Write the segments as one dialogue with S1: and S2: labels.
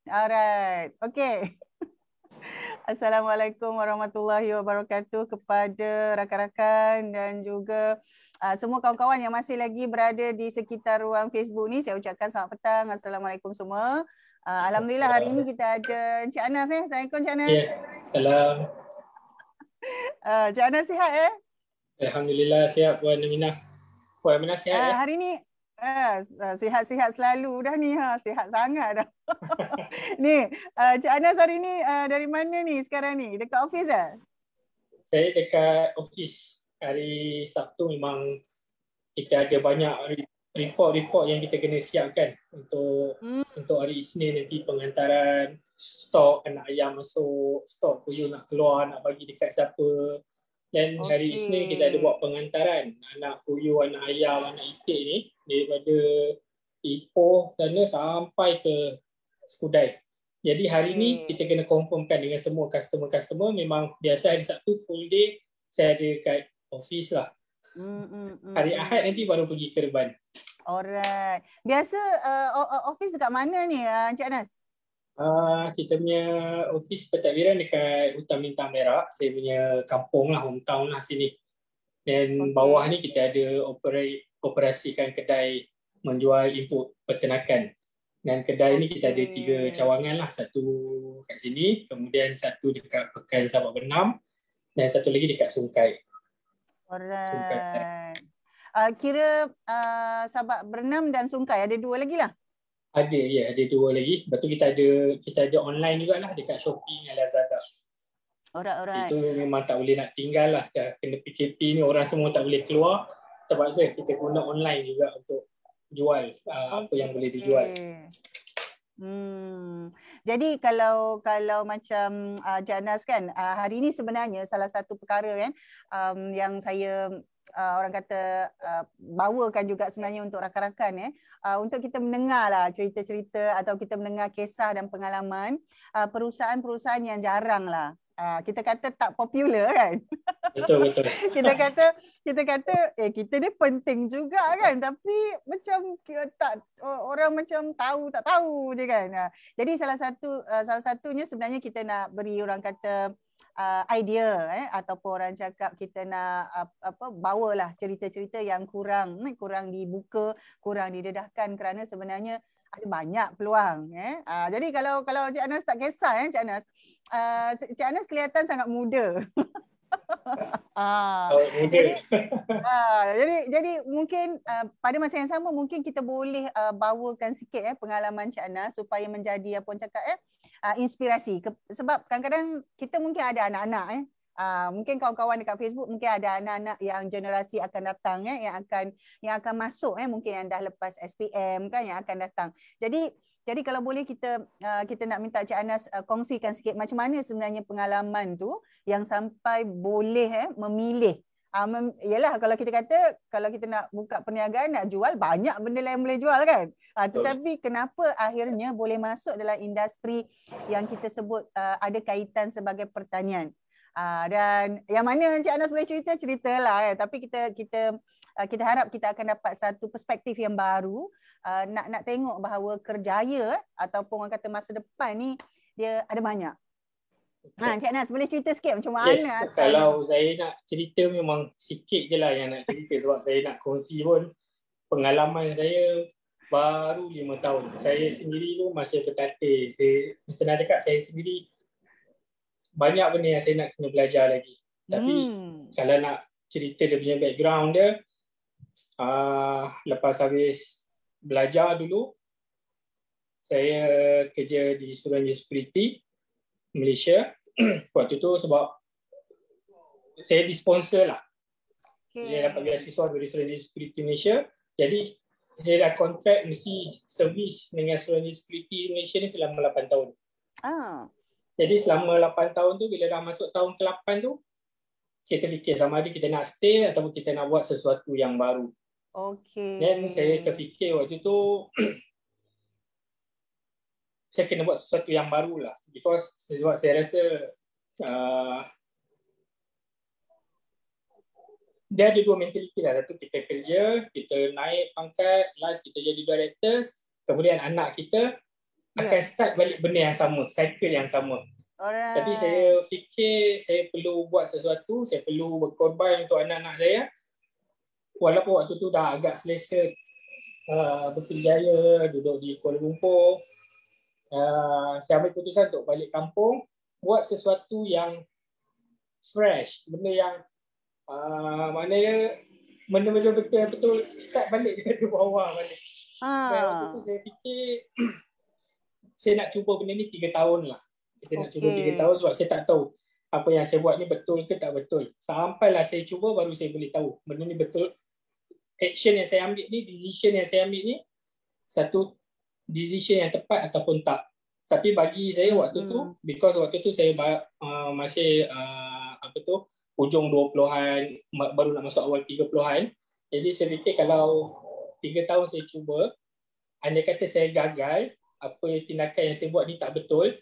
S1: Alright. Okay. Assalamualaikum warahmatullahi wabarakatuh kepada rakan-rakan dan juga semua kawan-kawan yang masih lagi berada di sekitar ruang Facebook ni. Saya ucapkan selamat petang. Assalamualaikum semua. Alhamdulillah hari ini kita ada Encik Anas. Assalamualaikum Encik Anas.
S2: Ya, salam.
S1: Encik Anas sihat
S2: Alhamdulillah sihat Puan Aminah. Puan Aminah sihat ya?
S1: Hari ni sihat-sihat selalu dah ni, sihat sangat dah. Ni, Cik Anas hari ni dari mana ni sekarang ni? Dekat office
S2: Saya dekat office. Hari Sabtu memang kita ada banyak report-report yang kita kena siapkan untuk hari Isnin nanti, pengantaran stok anak ayam masuk, stok puyuh nak keluar, nak bagi dekat siapa. Dan hari Isnin kita ada buat pengantaran anak puyuh, anak ayam, anak itik ni daripada Ipoh sana sampai ke Skudai. Jadi hari ni kita kena confirmkan dengan semua customer-customer. Memang biasa hari Sabtu full day saya ada kat office lah. Hari Ahad nanti baru pergi ke Reban.
S1: Alright. Biasa office dekat mana ni Encik Anas?
S2: Kita punya office pentadbiran dekat Hutan Bintang Merak. Saya punya kampung lah, hometown lah sini. Dan bawah ni kita ada operasikan kedai menjual input peternakan. Dan kedai ni kita ada 3 cawangan lah. Satu kat sini, kemudian satu dekat Pekan Sabak Benam dan satu lagi dekat Sungkai.
S1: Alright.
S2: Sungkai.
S1: Kira Sabak Bernam dan Sungkai ada 2 lagi lah?
S2: Ada, ya, ada 2 lagi. Lepas tu kita ada online jugalah dekat Shopee dengan Lazada.
S1: Alright.
S2: Itu memang tak boleh nak tinggal lah. Dah kena PKP ni, orang semua tak boleh keluar. Terpaksa kita guna online juga untuk jual apa yang boleh dijual.
S1: Jadi kalau macam Janas kan, hari ini sebenarnya salah satu perkara kan yang saya orang kata bawakan juga sebenarnya untuk rakan-rakan untuk kita mendengar lah cerita-cerita atau kita mendengar kisah dan pengalaman perusahaan-perusahaan yang jarang lah kita kata tak popular kan.
S2: Betul.
S1: kita kata kita ni penting juga kan, tapi macam tak, orang macam tahu tak tahu je kan. Jadi salah satunya sebenarnya kita nak beri orang kata idea ataupun orang cakap kita nak bawalah cerita-cerita yang kurang dibuka, kurang didedahkan kerana sebenarnya ada banyak peluang. Jadi kalau Cik Anas tak kisah Cik Anas, Cik Anas kelihatan sangat muda. Jadi mungkin pada masa yang sama mungkin kita boleh bawakan sikit pengalaman Cik Anas supaya menjadi apa orang cakap inspirasi. Sebab kadang-kadang kita mungkin ada anak-anak mungkin kawan-kawan dekat Facebook mungkin ada anak-anak yang generasi akan datang yang akan masuk mungkin yang dah lepas SPM kan, yang akan datang. Jadi kalau boleh kita nak minta Cik Anas kongsikan sikit macam mana sebenarnya pengalaman tu yang sampai boleh memilih. Yalah kalau kita kata kalau kita nak buka perniagaan, nak jual banyak benda lain boleh jual kan. Tetapi kenapa akhirnya boleh masuk dalam industri yang kita sebut ada kaitan sebagai pertanian. Dan yang mana Encik Anas boleh ceritalah tapi kita harap kita akan dapat satu perspektif yang baru, nak tengok bahawa kerjaya ataupun orang kata masa depan ni dia ada banyak. Encik Anas boleh cerita sikit macam mana?
S2: Kalau saya nak cerita memang sikit je lah yang nak cerita, sebab saya nak kongsi pun pengalaman saya baru 5 tahun. Saya sendiri tu masih bertatih. Saya senang cakap saya sendiri banyak benda yang saya nak kena belajar lagi. Tapi kalau nak cerita dia punya background dia, lepas habis belajar dulu, saya kerja di Suruhanjaya Security Malaysia. Waktu tu sebab saya disponsor lah. Saya dapat beasiswa dari Suruhanjaya Security Malaysia. Jadi saya dah kontrak mesti servis dengan Suruhanjaya Security Malaysia ni selama 8 tahun. Jadi selama 8 tahun tu, bila dah masuk tahun ke-8 tu, kita fikir sama ada kita nak stay ataupun kita nak buat sesuatu yang baru. Dan saya terfikir waktu tu saya kena buat sesuatu yang baru lah. Because saya rasa dia ada 2 mentaliti lah. Satu, kita kerja, kita naik pangkat, last kita jadi directors, kemudian anak kita akan start balik benda yang sama, cycle yang sama. Tapi saya fikir saya perlu buat sesuatu, saya perlu berkorban untuk anak-anak saya. Walaupun waktu tu dah agak selesa berjaya duduk di Kuala Lumpur, saya ambil keputusan untuk balik kampung, buat sesuatu yang fresh, benda yang maknanya benda-benda betul-betul start balik dari bawah balik. Dan waktu tu saya fikir saya nak cuba benda ni 3 tahun lah. Kita nak cuba 3 tahun sebab saya tak tahu apa yang saya buat ni betul ke tak betul. Sampailah saya cuba baru saya boleh tahu benda ni betul. Action yang saya ambil ni, decision yang saya ambil ni, satu decision yang tepat ataupun tak. Tapi bagi saya waktu tu, because waktu tu saya masih ujung 20-an, baru nak masuk awal 30-an. Jadi saya fikir kalau 3 tahun saya cuba, andai kata saya gagal, apa tindakan yang saya buat ni tak betul,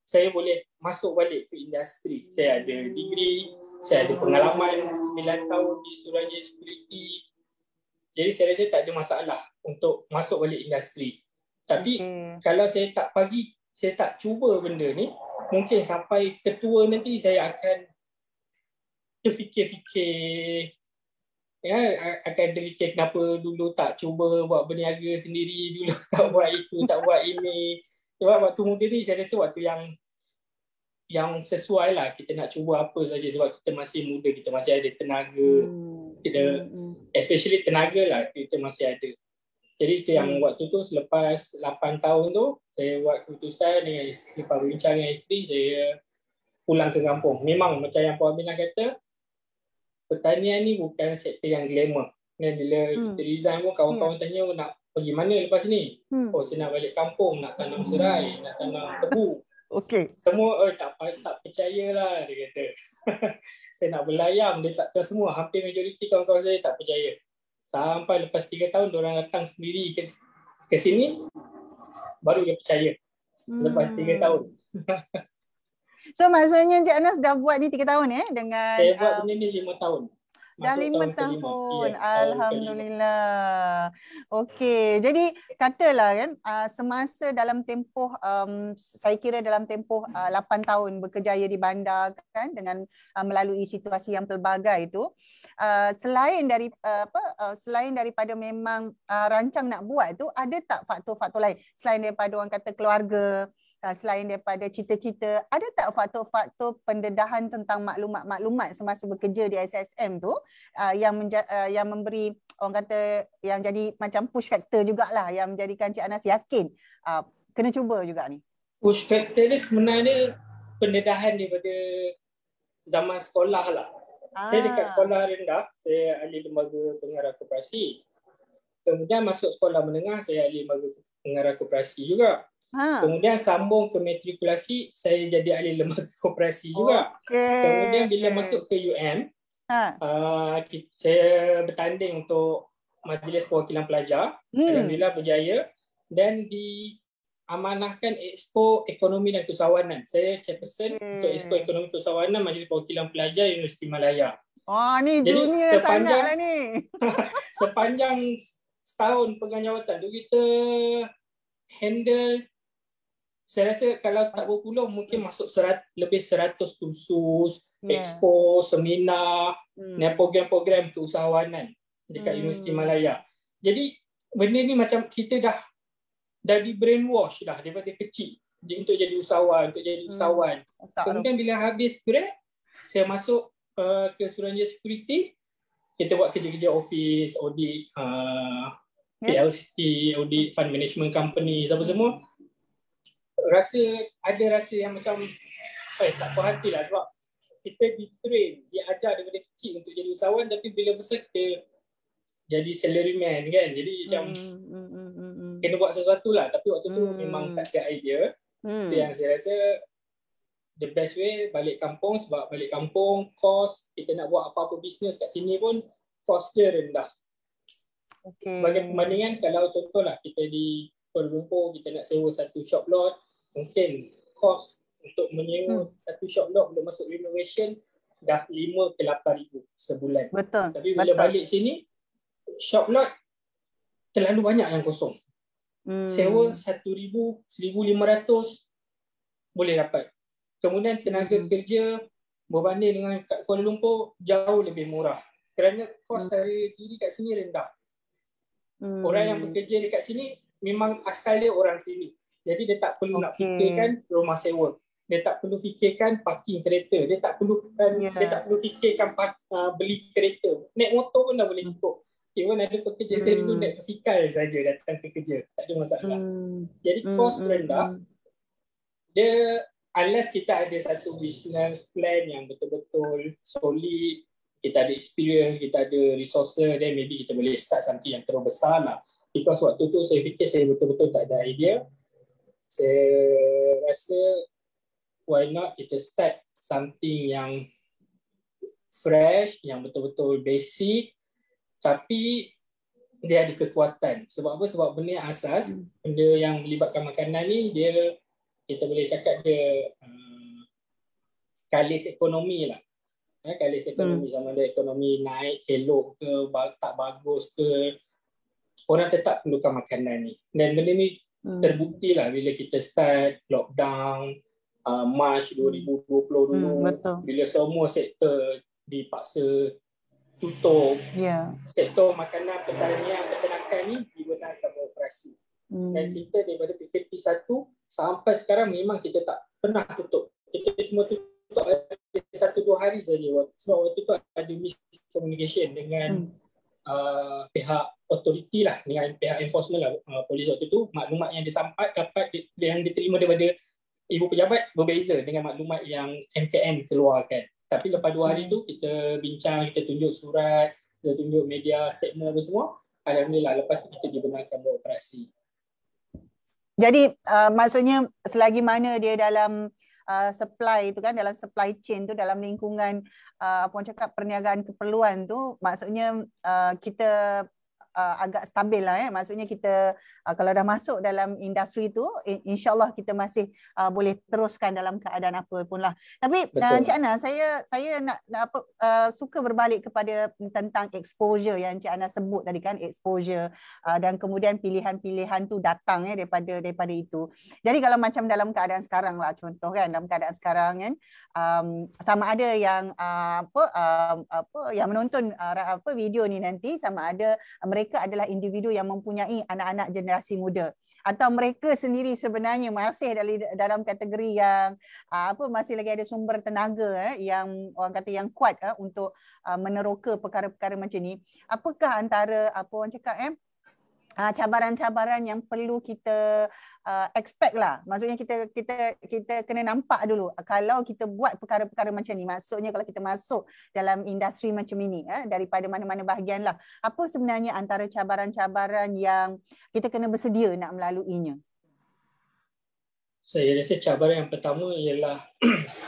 S2: saya boleh masuk balik ke industri. Saya ada degree, saya ada pengalaman 9 tahun di Suruhanjaya Security. Jadi saya rasa tak ada masalah untuk masuk balik industri. Tapi kalau saya tak cuba benda ni, mungkin sampai ketua nanti saya akan terfikir-fikir, akan terfikir kenapa dulu tak cuba buat berniaga sendiri, dulu tak buat itu, tak buat ini. Sebab waktu muda ni saya rasa waktu yang sesuai lah, kita nak cuba apa saja sebab kita masih muda, kita masih ada tenaga, kita especially tenaga lah, kita masih ada. Jadi itu yang waktu tu selepas 8 tahun tu saya buat keputusan dengan isteri, berbincang dengan isteri, saya pulang ke kampung. Memang macam yang Puan Aminah kata, pertanian ni bukan sektor yang glamour. Dan bila kita resign pun kawan-kawan tanya nak pergi mana lepas ni? Oh, saya nak balik kampung, nak tanam serai, nak tanam tebu. Semua tak percayalah dia kata. Saya nak berlayam, dia tak tahu semua. Hampir majoriti kawan-kawan saya tak percaya. Sampai lepas 3 tahun diorang datang sendiri ke sini, baru dia percaya. Lepas 3 tahun.
S1: So maksudnya Encik Anas dah buat ni 3 tahun dengan
S2: saya buat benda ni 5 tahun.
S1: Dah 5 tahun. Alhamdulillah. Okey. Jadi katalah kan semasa dalam tempoh saya kira dalam tempoh 8 tahun berkejaya di bandar kan dengan melalui situasi yang pelbagai itu, selain daripada memang rancang nak buat tu, ada tak faktor-faktor lain selain daripada orang kata keluarga, selain daripada cita-cita, ada tak faktor-faktor pendedahan tentang maklumat-maklumat semasa bekerja di SSM tu yang memberi orang kata yang jadi macam push factor jugalah yang menjadikan Cik Anas yakin kena cuba juga ni?
S2: Push factor ni sebenarnya pendedahan daripada zaman sekolah lah. Saya dekat sekolah rendah, saya ahli lembaga pengarah koperasi. Kemudian masuk sekolah menengah, saya ahli lembaga pengarah koperasi juga. Kemudian sambung ke matrikulasi, saya jadi ahli lembaga koperasi juga. Kemudian bila masuk ke UM, saya bertanding untuk Majlis Perwakilan Pelajar. Alhamdulillah berjaya dan diamanahkan Expo Ekonomi dan Keusahawanan. Saya chairperson untuk Expo Ekonomi dan Keusahawanan Majlis Perwakilan Pelajar Universiti Malaya.
S1: Ni jadi junior sangatlah ni.
S2: Sepanjang setahun pegang jawatan tu kita handle, saya rasa kalau tak berpuluh mungkin masuk lebih 100 kursus, expo, seminar, dan program-program keusahawanan dekat Universiti Malaya. Jadi benda ni macam kita dah di brainwash dah daripada kecil untuk jadi usahawan, Kemudian bila habis grad, saya masuk ke Suruhanjaya Security. Kita buat kerja-kerja office, audit, PLC, audit, fund management company, semua. Ada rasa yang macam tak puas hati lah sebab kita di-train, diajar daripada kecil untuk jadi usahawan, tapi bila besar kita jadi salaryman kan, jadi macam kena buat sesuatu lah. Tapi waktu tu memang tak ada idea. Itu yang saya rasa the best way balik kampung, sebab balik kampung cost, kita nak buat apa-apa bisnes kat sini pun cost dia rendah. Sebagai perbandingan, kalau contohlah kita di Kuala Lumpur, kita nak sewa satu shop lot, mungkin cost untuk menyewa satu shop lot untuk masuk renovation dah 5 ke 8 ribu sebulan. Tapi bila balik sini, shop lot terlalu banyak yang kosong. Sewa 1,000, 1,500 boleh dapat. Kemudian tenaga kerja berbanding dengan kat Kuala Lumpur jauh lebih murah. Kerana kos harga diri kat sini rendah. Orang yang bekerja dekat sini memang asal dia orang sini. Jadi dia tak perlu nak fikirkan rumah sewa. Dia tak perlu fikirkan parking kereta. Dia tak perlu fikirkan beli kereta. Naik motor pun dah boleh cukup. Even ada pekerja saya dulu naik basikal saja datang ke kerja. Tak ada masalah. Jadi kos rendah. Dia unless kita ada satu business plan yang betul-betul solid, kita ada experience, kita ada resources, then maybe kita boleh start something yang terlalu besar lah. Because waktu tu saya fikir saya betul-betul tak ada idea. Saya rasa why not kita start something yang fresh, yang betul-betul basic, tapi dia ada kekuatan. Sebab apa? Sebab benda yang asas, benda yang melibatkan makanan ni, dia kita boleh cakap dia kalis ekonomi lah. Kalis ekonomi sama ada ekonomi naik, elok ke, tak bagus ke, orang tetap perlukan makanan ni. Dan benda ni terbukti lah bila kita start lockdown Mac 2020 dulu, bila semua sektor dipaksa tutup. Sektor makanan, pertanian, peternakan ni dibenarkan beroperasi. Dan kita daripada PKP 1 sampai sekarang memang kita tak pernah tutup. Kita cuma tutup 1-2 hari saja. Sebab waktu tu ada miscommunication dengan pihak authority lah, dengan pihak enforcement lah, polis waktu tu. Maklumat yang yang diterima daripada ibu pejabat berbeza dengan maklumat yang MKN keluarkan. Tapi lepas 2 hari tu kita bincang, kita tunjuk surat, kita tunjuk media statement apa semua. Alhamdulillah lepas tu kita dibenarkan beroperasi.
S1: Jadi maksudnya selagi mana dia dalam supply tu kan, dalam supply chain tu, dalam lingkungan apa orang cakap perniagaan keperluan tu, maksudnya kita agak stabil lah maksudnya kita kalau dah masuk dalam industri tu, insyaAllah kita masih boleh teruskan dalam keadaan apa pun lah. Tapi Encik Ana, saya nak suka berbalik kepada tentang exposure yang Encik Ana sebut tadi kan, exposure dan kemudian pilihan-pilihan tu datang daripada itu. Jadi kalau macam dalam keadaan sekarang lah, contoh kan, dalam keadaan sekarang kan, sama ada yang yang menonton video ni nanti, sama ada mereka adalah individu yang mempunyai anak-anak generasi muda, atau mereka sendiri sebenarnya masih dalam kategori yang masih lagi ada sumber tenaga yang orang kata yang kuat untuk meneroka perkara-perkara macam ni. Apakah antara orang cakap cabaran-cabaran yang perlu kita expect lah. Maksudnya kita kena nampak dulu kalau kita buat perkara-perkara macam ni. Maksudnya kalau kita masuk dalam industri macam ini daripada mana-mana bahagian lah. Apa sebenarnya antara cabaran-cabaran yang kita kena bersedia nak melaluinya?
S2: Saya rasa cabaran yang pertama ialah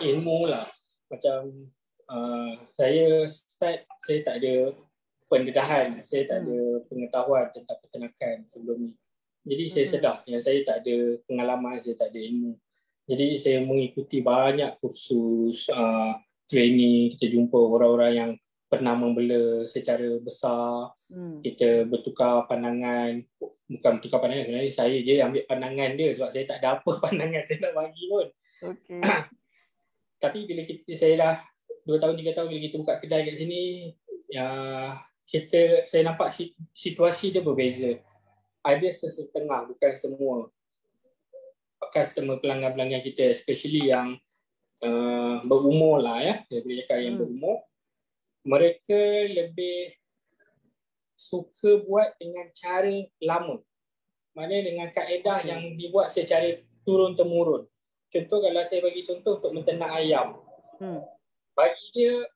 S2: ilmu lah. Macam saya tak ada pendedahan, saya tak ada pengetahuan tentang peternakan sebelum ni. Jadi saya sedar yang saya tak ada pengalaman, saya tak ada ilmu. Jadi saya mengikuti banyak kursus, training, kita jumpa orang-orang yang pernah membela secara besar, kita bertukar pandangan. Bukan bertukar pandangan, sebenarnya saya je ambil pandangan dia sebab saya tak ada apa pandangan saya nak bagi pun. Tapi bila saya dah 2 tahun, 3 tahun bila kita buka kedai kat sini, saya nampak situasi dia berbeza. Ada sesetengah, bukan semua customer, pelanggan-pelanggan kita, especially yang berumur lah dia boleh cakap yang berumur, mereka lebih suka buat dengan cara lama. Maknanya dengan kaedah yang dibuat secara turun-temurun. Contoh, kalau saya bagi contoh untuk menternak ayam. Bagi dia,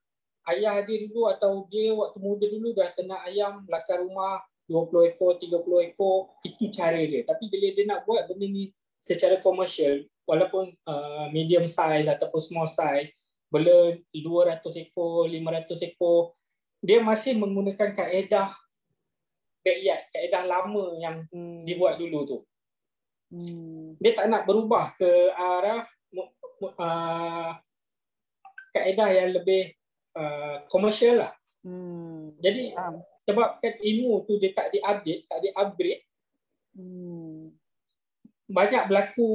S2: ayah dia dulu atau dia waktu muda dulu dah ternak ayam belakang rumah 20 ekor, 30 ekor, itu cara dia. Tapi bila dia nak buat benda ni secara komersial, walaupun medium size ataupun small size, bela 200 ekor, 500 ekor, dia masih menggunakan kaedah backyard, kaedah lama yang dibuat dulu tu. Dia tak nak berubah ke arah kaedah yang lebih komersial lah. Jadi sebabkan ilmu tu dia tak di-update, tak di-upgrade, Banyak berlaku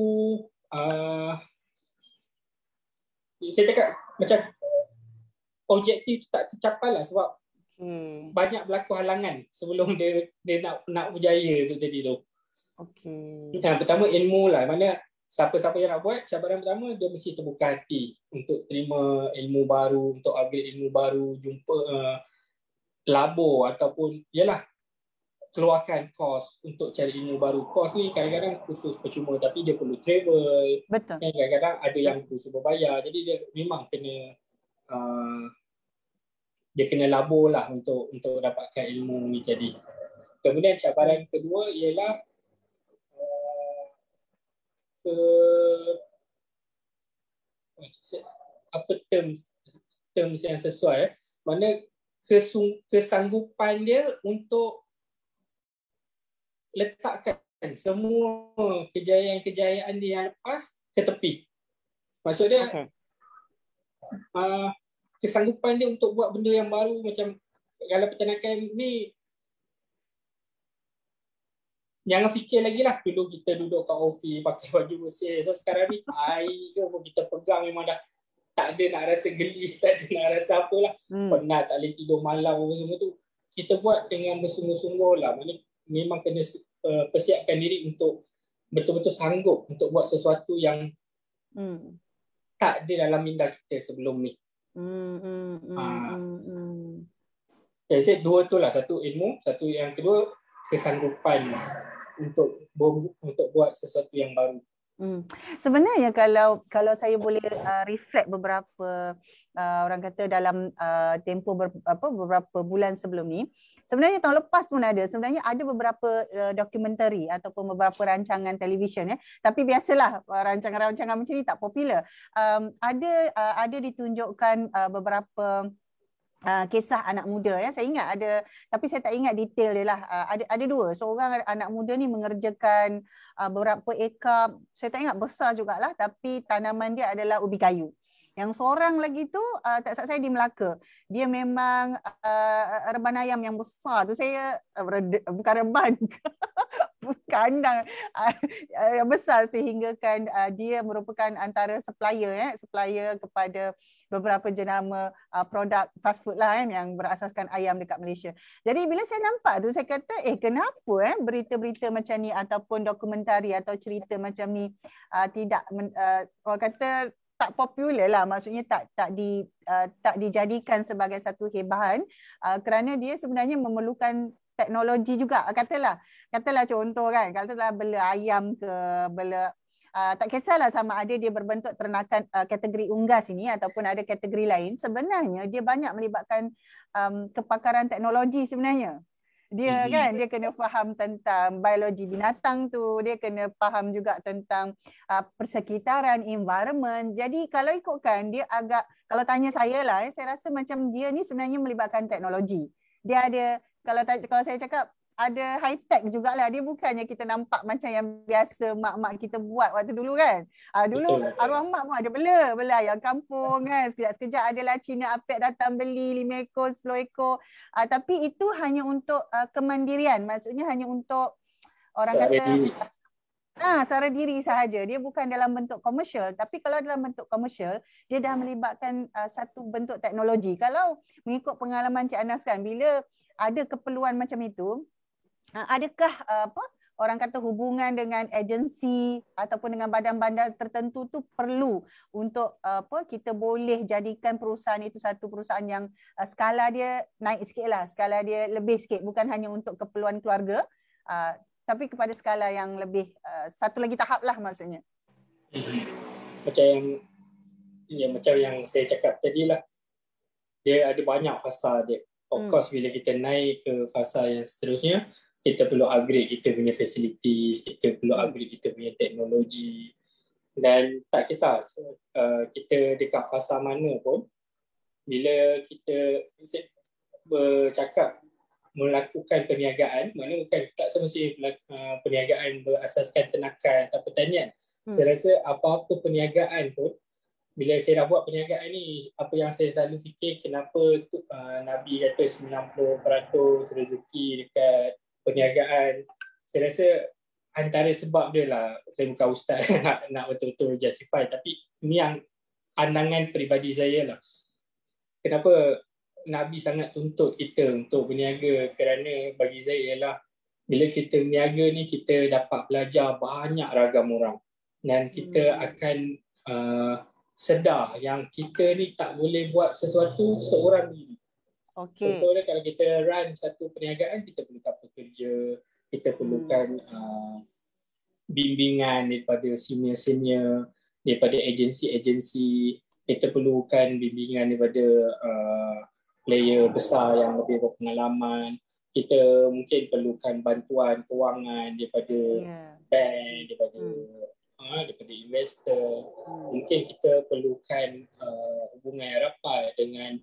S2: saya cakap macam objektif tak tercapai lah sebab banyak berlaku halangan sebelum dia nak berjaya tu tadi tu. Yang pertama ilmu lah, mana siapa-siapa yang nak buat, cabaran pertama dia mesti terbuka hati untuk terima ilmu baru, untuk upgrade ilmu baru, jumpa labor ataupun yalah keluarkan kos untuk cari ilmu baru. Kos ni kadang-kadang khusus percuma tapi dia perlu travel.
S1: Betul.
S2: Kadang-kadang ada yang khusus berbayar. Jadi dia memang kena dia kena labor lah untuk dapatkan ilmu ni jadi. Kemudian cabaran kedua ialah apa terms yang sesuai, mana kesanggupan dia untuk letakkan semua kejayaan dia yang lepas ke tepi. Maksudnya kesanggupan dia untuk buat benda yang baru, macam kalau peternakan ni jangan fikir lagi lah dulu kita duduk kat ofis pakai baju bersih. So sekarang ni air pun kita pegang memang dah tak ada nak rasa geli, tak ada nak rasa apalah. Penat, tak boleh tidur malam semua tu. Kita buat dengan bersungguh-sungguh lah. Memang kena persiapkan diri untuk betul-betul sanggup untuk buat sesuatu yang tak ada dalam minda kita sebelum ni. Jadi dua tu lah, satu ilmu, satu yang kedua kesanggupan untuk buat sesuatu yang baru.
S1: Sebenarnya kalau saya boleh reflect beberapa orang kata dalam tempoh beberapa bulan sebelum ni, sebenarnya tahun lepas pun sebenarnya ada beberapa dokumentari ataupun beberapa rancangan televisyen tapi biasalah rancangan-rancangan macam ni tak popular. Ada ditunjukkan beberapa kisah anak muda saya ingat ada, tapi saya tak ingat detail dia lah. Ada dua, seorang anak muda ni mengerjakan beberapa ekar, saya tak ingat besar jugalah, tapi tanaman dia adalah ubi kayu. Yang seorang lagi tu tak salah saya di Melaka, dia memang reban ayam yang besar tu, saya bukan reban kandang yang besar sehingga kan dia merupakan antara supplier kepada beberapa jenama produk fast food lah yang berasaskan ayam dekat Malaysia. Jadi bila saya nampak tu saya kata kenapa berita-berita macam ni ataupun dokumentari atau cerita macam ni tidak orang kata tak popular lah, maksudnya tak dijadikan sebagai satu hebahan kerana dia sebenarnya memerlukan teknologi juga. Katalah contoh kan, katalah bela ayam ke bela tak kisahlah sama ada dia berbentuk ternakan kategori unggas ini ataupun ada kategori lain, sebenarnya dia banyak melibatkan kepakaran teknologi sebenarnya. Dia kan, dia kena faham tentang biologi binatang tu, dia kena faham juga tentang persekitaran, environment. Jadi kalau ikutkan dia agak, kalau tanya saya lah, saya rasa macam dia ni sebenarnya melibatkan teknologi. Dia ada, kalau saya cakap ada high tech jugalah. Dia bukannya kita nampak macam yang biasa mak-mak kita buat waktu dulu kan. Dulu arwah mak pun ada bela ayam kampung kan. Sekejap-sekejap adalah Cina apek datang beli 5 ekor, 10 ekor. Tapi itu hanya untuk kemandirian. Maksudnya hanya untuk orang kata secara diri sahaja. Dia bukan dalam bentuk komersial. Tapi kalau dalam bentuk komersial, dia dah melibatkan satu bentuk teknologi. Kalau mengikut pengalaman Cik Anas kan, bila ada keperluan macam itu, adakah orang kata hubungan dengan agensi ataupun dengan badan-badan tertentu tu perlu untuk kita boleh jadikan perusahaan itu satu perusahaan yang skala dia naik sikit lah, skala dia lebih sikit, bukan hanya untuk keperluan keluarga tapi kepada skala yang lebih satu lagi tahap lah maksudnya.
S2: Macam yang saya cakap tadi lah, dia ada banyak fasa dia. Of course bila kita naik ke fasa yang seterusnya, kita perlu upgrade kita punya facilities, kita perlu upgrade kita punya teknologi, dan tak kisah kita dekat fasa mana pun, bila kita bercakap melakukan perniagaan, mana bukan tak semestinya perniagaan berasaskan ternakan atau pertanian. Saya rasa apa-apa perniagaan pun, bila saya dah buat perniagaan ni, apa yang saya selalu fikir, kenapa Nabi kata 90% rezeki dekat perniagaan. Saya rasa antara sebab dia lah, saya bukan ustaz nak betul-betul justify, tapi ini yang pandangan peribadi saya lah. Kenapa Nabi sangat tuntut kita untuk berniaga? Kerana bagi saya ialah bila kita berniaga ni, kita dapat belajar banyak ragam orang dan kita akan sedar yang kita ni tak boleh buat sesuatu seorang diri. Contohnya kalau kita run satu perniagaan, kita perlukan pekerja, kita perlukan bimbingan daripada senior-senior, daripada agensi-agensi, kita perlukan bimbingan daripada player besar yang lebih berpengalaman, kita mungkin perlukan bantuan kewangan daripada bank, daripada investor, mungkin kita perlukan hubungan yang rapat dengan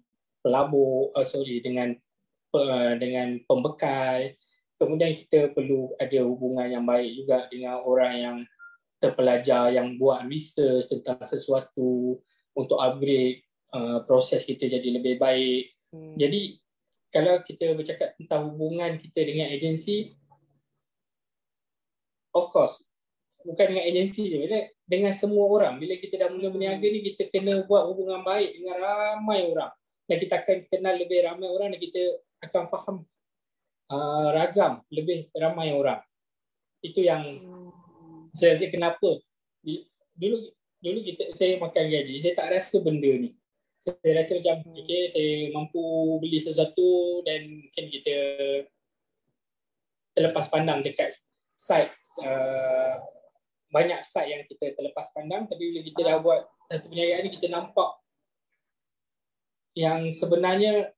S2: pelabur, dengan pembekal. Kemudian kita perlu ada hubungan yang baik juga dengan orang yang terpelajar, yang buat research tentang sesuatu untuk upgrade proses kita jadi lebih baik. Jadi kalau kita bercakap tentang hubungan kita dengan agensi, of course, bukan dengan agensi je, dengan semua orang. Bila kita dah mula berniaga ni, kita kena buat hubungan baik dengan ramai orang. Dan kita akan kenal lebih ramai orang dan kita akan faham ragam lebih ramai orang. Itu yang saya rasa kenapa dulu saya makan gaji, saya tak rasa benda ni. Saya rasa macam okay, saya mampu beli sesuatu dan mungkin kita terlepas pandang dekat site, banyak site yang kita terlepas pandang, tapi bila kita dah buat satu perniagaan ni, kita nampak yang sebenarnya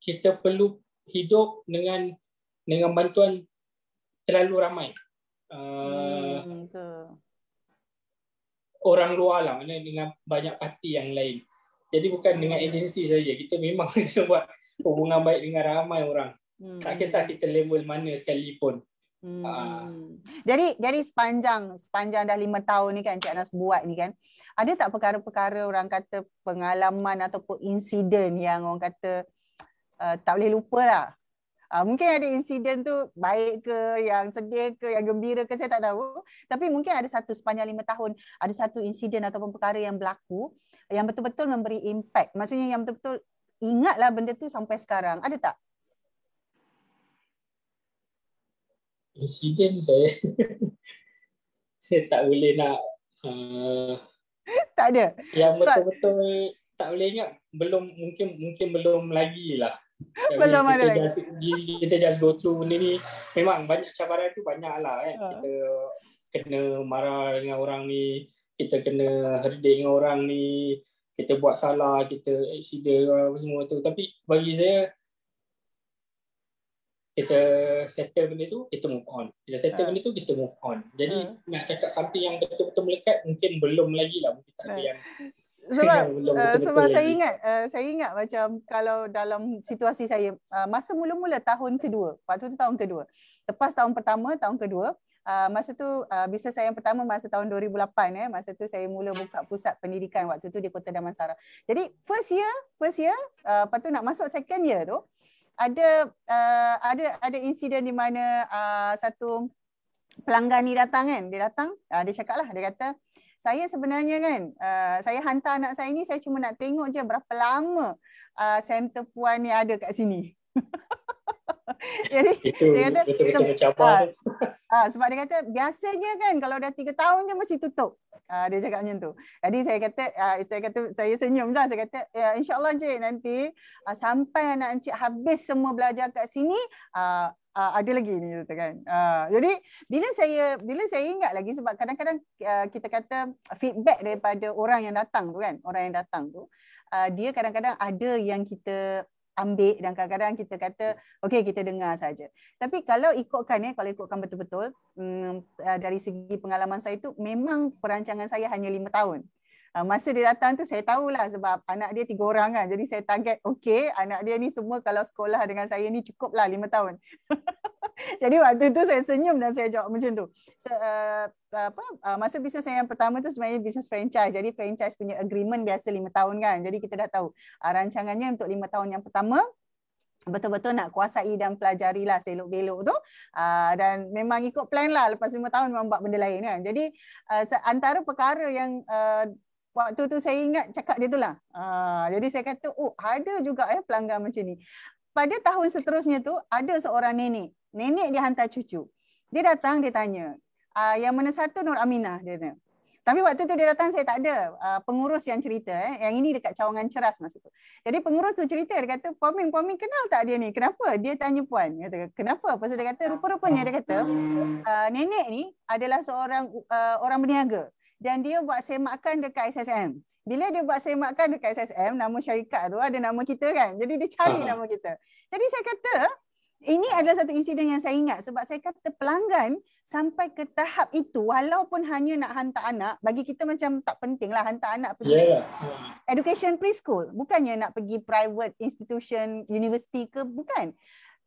S2: kita perlu hidup dengan bantuan terlalu ramai orang luar lah, mana dengan banyak parti yang lain. Jadi bukan dengan agensi saja, kita memang kena buat hubungan baik dengan ramai orang. Tak kisah kita level mana sekalipun.
S1: Jadi sepanjang dah 5 tahun ni kan Cik Anas buat ni kan, ada tak perkara-perkara orang kata pengalaman ataupun insiden yang orang kata tak boleh lupa lah? Mungkin ada insiden tu baik ke, yang sedih ke, yang gembira ke, saya tak tahu. Tapi mungkin ada satu sepanjang 5 tahun, ada satu insiden ataupun perkara yang berlaku yang betul-betul memberi impact. Maksudnya yang betul-betul ingatlah benda tu sampai sekarang. Ada tak?
S2: Insiden saya tak boleh nak
S1: tak ada.
S2: Yang betul-betul tak boleh ingat, mungkin belum lagi lah.
S1: Belum ada lagi.
S2: Kita just go through benda ni. Memang banyak cabaran tu, banyak lah kan. Kita kena marah dengan orang ni, kita kena herdik dengan orang ni, kita buat salah, kita accident semua tu. Tapi bagi saya, kita settle benda tu, kita move on. Kita settle benda tu, kita move on. Jadi nak cakap something yang betul-betul melekat, mungkin belum lagi lah. Mungkin tak ada yang
S1: sebab saya ingat macam kalau dalam situasi saya masa mula-mula tahun kedua, waktu tu tahun kedua, lepas tahun pertama, tahun kedua, masa tu bisnes saya yang pertama masa tahun 2008 masa tu saya mula buka pusat pendidikan waktu tu di Kota Damansara. Jadi first year lepas tu nak masuk second year tu ada insiden di mana satu pelanggan ni datang kan, dia cakap lah, dia kata, saya sebenarnya kan, saya hantar anak saya ni, saya cuma nak tengok je berapa lama center puan ni ada kat sini. Jadi dia kata
S2: betul-betul mencabar.
S1: Sebab dia kata biasanya kan kalau dah 3 tahun je mesti tutup. Dia cakap macam tu. Jadi saya senyum lah. Saya kata insya-Allah Cik, nanti sampai anak Encik habis semua belajar kat sini, ada lagi ni kan. Jadi bila saya ingat lagi, sebab kadang-kadang kita kata feedback daripada orang yang datang tu kan, orang yang datang tu dia kadang-kadang ada yang kita ambil dan kadang-kadang kita kata okey, kita dengar saja. Tapi kalau ikutkan betul-betul dari segi pengalaman saya tu, memang perancangan saya hanya 5 tahun. Masa dia datang tu saya tahulah sebab anak dia 3 orang kan. Jadi saya target okey, anak dia ni semua kalau sekolah dengan saya ni cukuplah 5 tahun. Jadi waktu tu saya senyum dan saya jawab macam tu. Masa bisnes saya yang pertama tu sebenarnya bisnes franchise. Jadi franchise punya agreement biasa 5 tahun kan. Jadi kita dah tahu rancangannya untuk 5 tahun yang pertama betul-betul nak kuasai dan pelajarilah selok-belok tu, dan memang ikut plan lah. Lepas 5 tahun memang buat benda lain kan. Jadi antara perkara yang waktu tu saya ingat cakap dia tu lah. Jadi saya kata, oh ada juga pelanggan macam ni. Pada tahun seterusnya tu ada seorang nenek dia hantar cucu. Dia datang, dia tanya, yang mana satu Nur Aminah dia tanya. Tapi waktu tu dia datang saya tak ada, pengurus yang cerita. Yang ini dekat Cawangan Ceras masa tu. Jadi pengurus tu cerita, dia kata, Puan Ming kenal tak dia ni? Kenapa? Dia tanya Puan. Dia kata, kenapa? Lepas tu dia kata, rupa-rupanya dia kata, nenek ni adalah seorang orang berniaga. Dan dia buat semakan dekat SSM. Bila dia buat semakan dekat SSM, nama syarikat tu ada nama kita kan. Jadi dia cari nama kita. Jadi saya kata, ini adalah satu insiden yang saya ingat sebab saya kata pelanggan sampai ke tahap itu walaupun hanya nak hantar anak, bagi kita macam tak penting lah hantar anak pergi education preschool. Bukannya nak pergi private institution, university ke, bukan.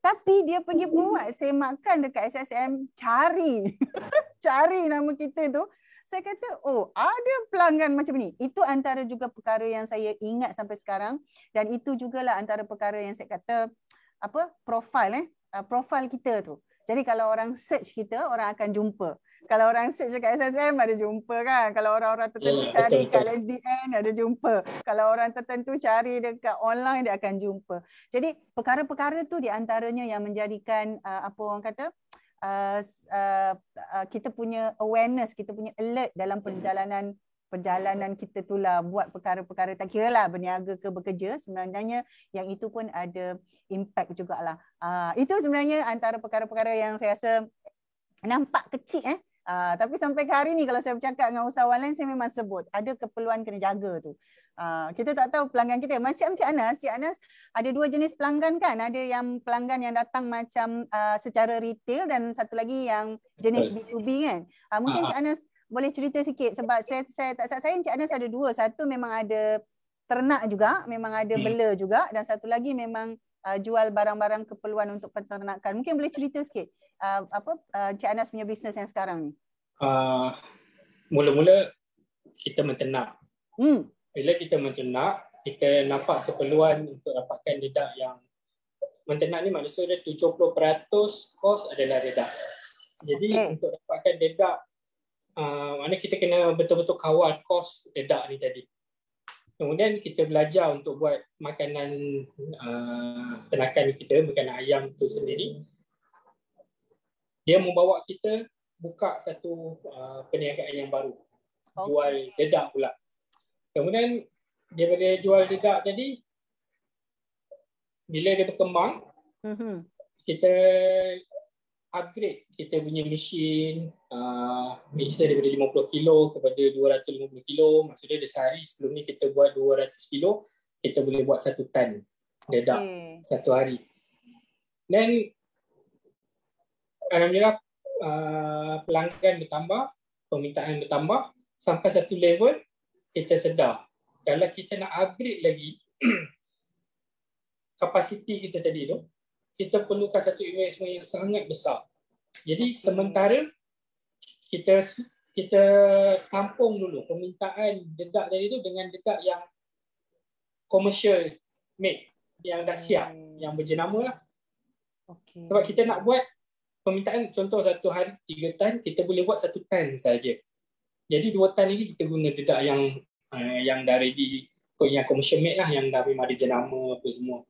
S1: Tapi dia pergi buat semakan dekat SSM, cari cari nama kita tu. Saya kata, oh ada pelanggan macam ni. Itu antara juga perkara yang saya ingat sampai sekarang. Dan itu jugalah antara perkara yang saya kata, profil kita tu. Jadi kalau orang search kita, orang akan jumpa. Kalau orang search dekat SSM, ada jumpa kan. Kalau orang-orang tertentu cari kat LinkedIn, ada jumpa. Kalau orang tertentu cari dekat online, dia akan jumpa. Jadi perkara-perkara tu di antaranya yang menjadikan, orang kata, kita punya awareness, kita punya alert dalam perjalanan kita tu lah, buat perkara-perkara, tak kira lah berniaga ke bekerja, sebenarnya yang itu pun ada impact jugalah. Itu sebenarnya antara perkara-perkara yang saya rasa nampak kecil tapi sampai ke hari ni kalau saya bercakap dengan usahawan lain, saya memang sebut ada keperluan kena jaga tu. Kita tak tahu pelanggan kita. Macam Cik Anas ada dua jenis pelanggan kan. Ada yang pelanggan yang datang macam secara retail dan satu lagi yang jenis B2B kan. Mungkin Cik Anas boleh cerita sikit sebab saya tak salah saya Cik Anas ada dua. Satu memang ada ternak juga, memang ada bela juga, dan satu lagi memang jual barang-barang keperluan untuk peternakan. Mungkin boleh cerita sikit Cik Anas punya bisnes yang sekarang ni.
S2: Mula-mula kita menternak. Bila kita menternak, kita nampak keperluan untuk dapatkan dedak yang menternak ni maksudnya 70% kos adalah dedak. Jadi untuk dapatkan dedak, mana kita kena betul-betul kawal kos dedak ni tadi. Kemudian kita belajar untuk buat makanan ternakan kita, makanan ayam tu sendiri. Dia membawa kita buka satu perniagaan yang baru. Jual dedak pula. Kemudian daripada jual dedak tadi, bila dia berkembang, kita upgrade kita punya mesin, mixer daripada 50 kilo kepada 250 kilo. Maksudnya sehari sebelum ni kita buat 200 kilo, kita boleh buat 1 tan dedak satu hari. Dan alhamdulillah pelanggan bertambah, permintaan bertambah sampai satu level kita sedar kalau kita nak upgrade lagi kapasiti kita tadi tu, kita perlukan satu investment yang sangat besar. Jadi sementara kita tampung dulu permintaan dedak tadi tu dengan dedak yang commercial made, yang dah siap, yang berjenama lah. Sebab kita nak buat permintaan, contoh satu hari 3 tan, kita boleh buat 1 tan saja. Jadi 2 tan lagi kita guna dedak yang dah ready, yang commercial made lah, yang dah memang ada jenama apa semua.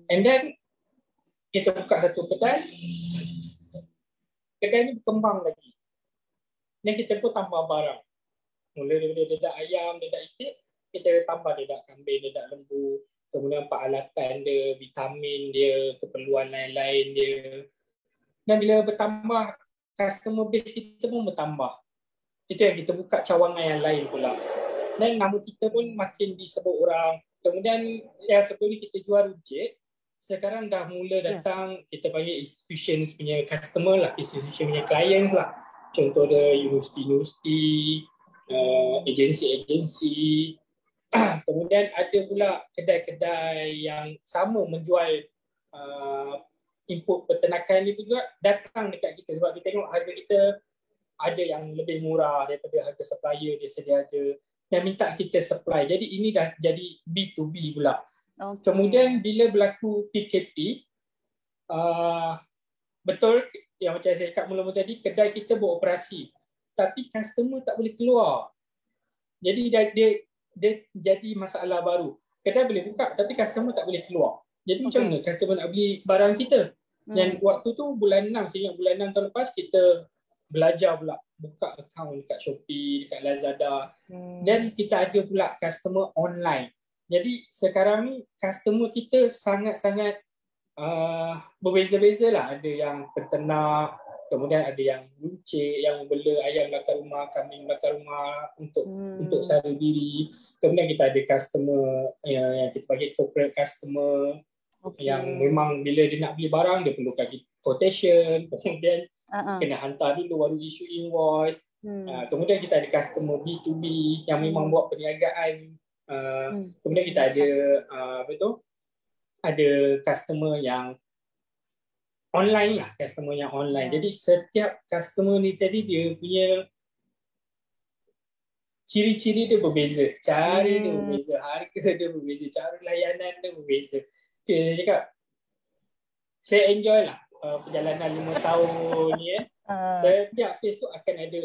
S2: And then kita buka satu kedai ni berkembang lagi. Dan kita pun tambah barang. Mula daripada dedak ayam, dedak itik, kita tambah dedak kambing, dedak lembu, kemudian peralatan dia, vitamin dia, keperluan lain-lain dia. Dan bila bertambah, customer base kita pun bertambah. Itu yang kita buka cawangan yang lain pula. Dan nama kita pun makin disebut orang. Kemudian yang sebelum ni kita jual rujit, sekarang dah mula datang, kita panggil institution punya customer lah, institution punya clients lah. Contoh dia universiti-universiti, agensi-agensi. Kemudian ada pula kedai-kedai yang sama menjual input peternakan ni juga datang dekat kita sebab kita tengok harga kita ada yang lebih murah daripada harga supplier dia sedia ada dan minta kita supply. Jadi ini dah jadi B2B pula.
S1: Okay.
S2: Kemudian bila berlaku PKP, betul yang macam saya cakap mula-mula tadi, kedai kita beroperasi tapi customer tak boleh keluar. Jadi dia jadi masalah baru. Kedai boleh buka tapi customer tak boleh keluar. Jadi macam mana customer nak beli barang kita? Dan waktu tu bulan 6, saya ingat bulan 6 tahun lepas, kita belajar pula buka akaun dekat Shopee, dekat Lazada. Dan kita ada pula customer online. Jadi sekarang ni customer kita sangat-sangat berbeza-beza lah. Ada yang peternak, kemudian ada yang buncit, yang bela ayam belakang rumah, kambing belakang rumah untuk sara diri. Kemudian kita ada customer yang kita panggil corporate customer, yang memang bila dia nak beli barang dia perlukan quotation, kemudian kena hantar dulu baru issue invoice. Kemudian kita ada customer B2B yang memang buat perniagaan. Kemudian kita ada ada customer yang online lah, customer yang online. Jadi setiap customer ni tadi dia punya ciri-ciri dia berbeza, cara dia berbeza, harga dia berbeza, cara layanan dia berbeza. Jadi saya cakap, saya enjoy lah perjalanan 5 tahun ni. Setiap phase tu akan ada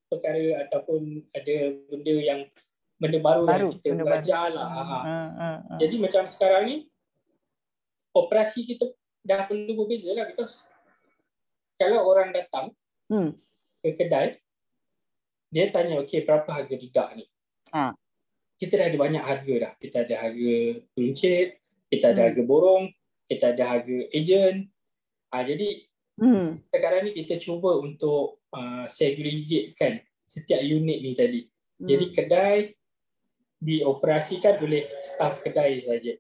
S2: perkara ataupun ada benda baru yang kita belajar lah. Jadi macam sekarang ni, operasi kita dah perlu berbeza lah, because kalau orang datang ke kedai, dia tanya, okey, berapa harga dedak ni? Kita dah ada banyak harga dah. Kita ada harga runcit, kita ada harga borong, kita ada harga ejen. Jadi sekarang ni kita cuba untuk segregatekan setiap unit ni tadi. Jadi kedai dioperasikan oleh staf kedai saja.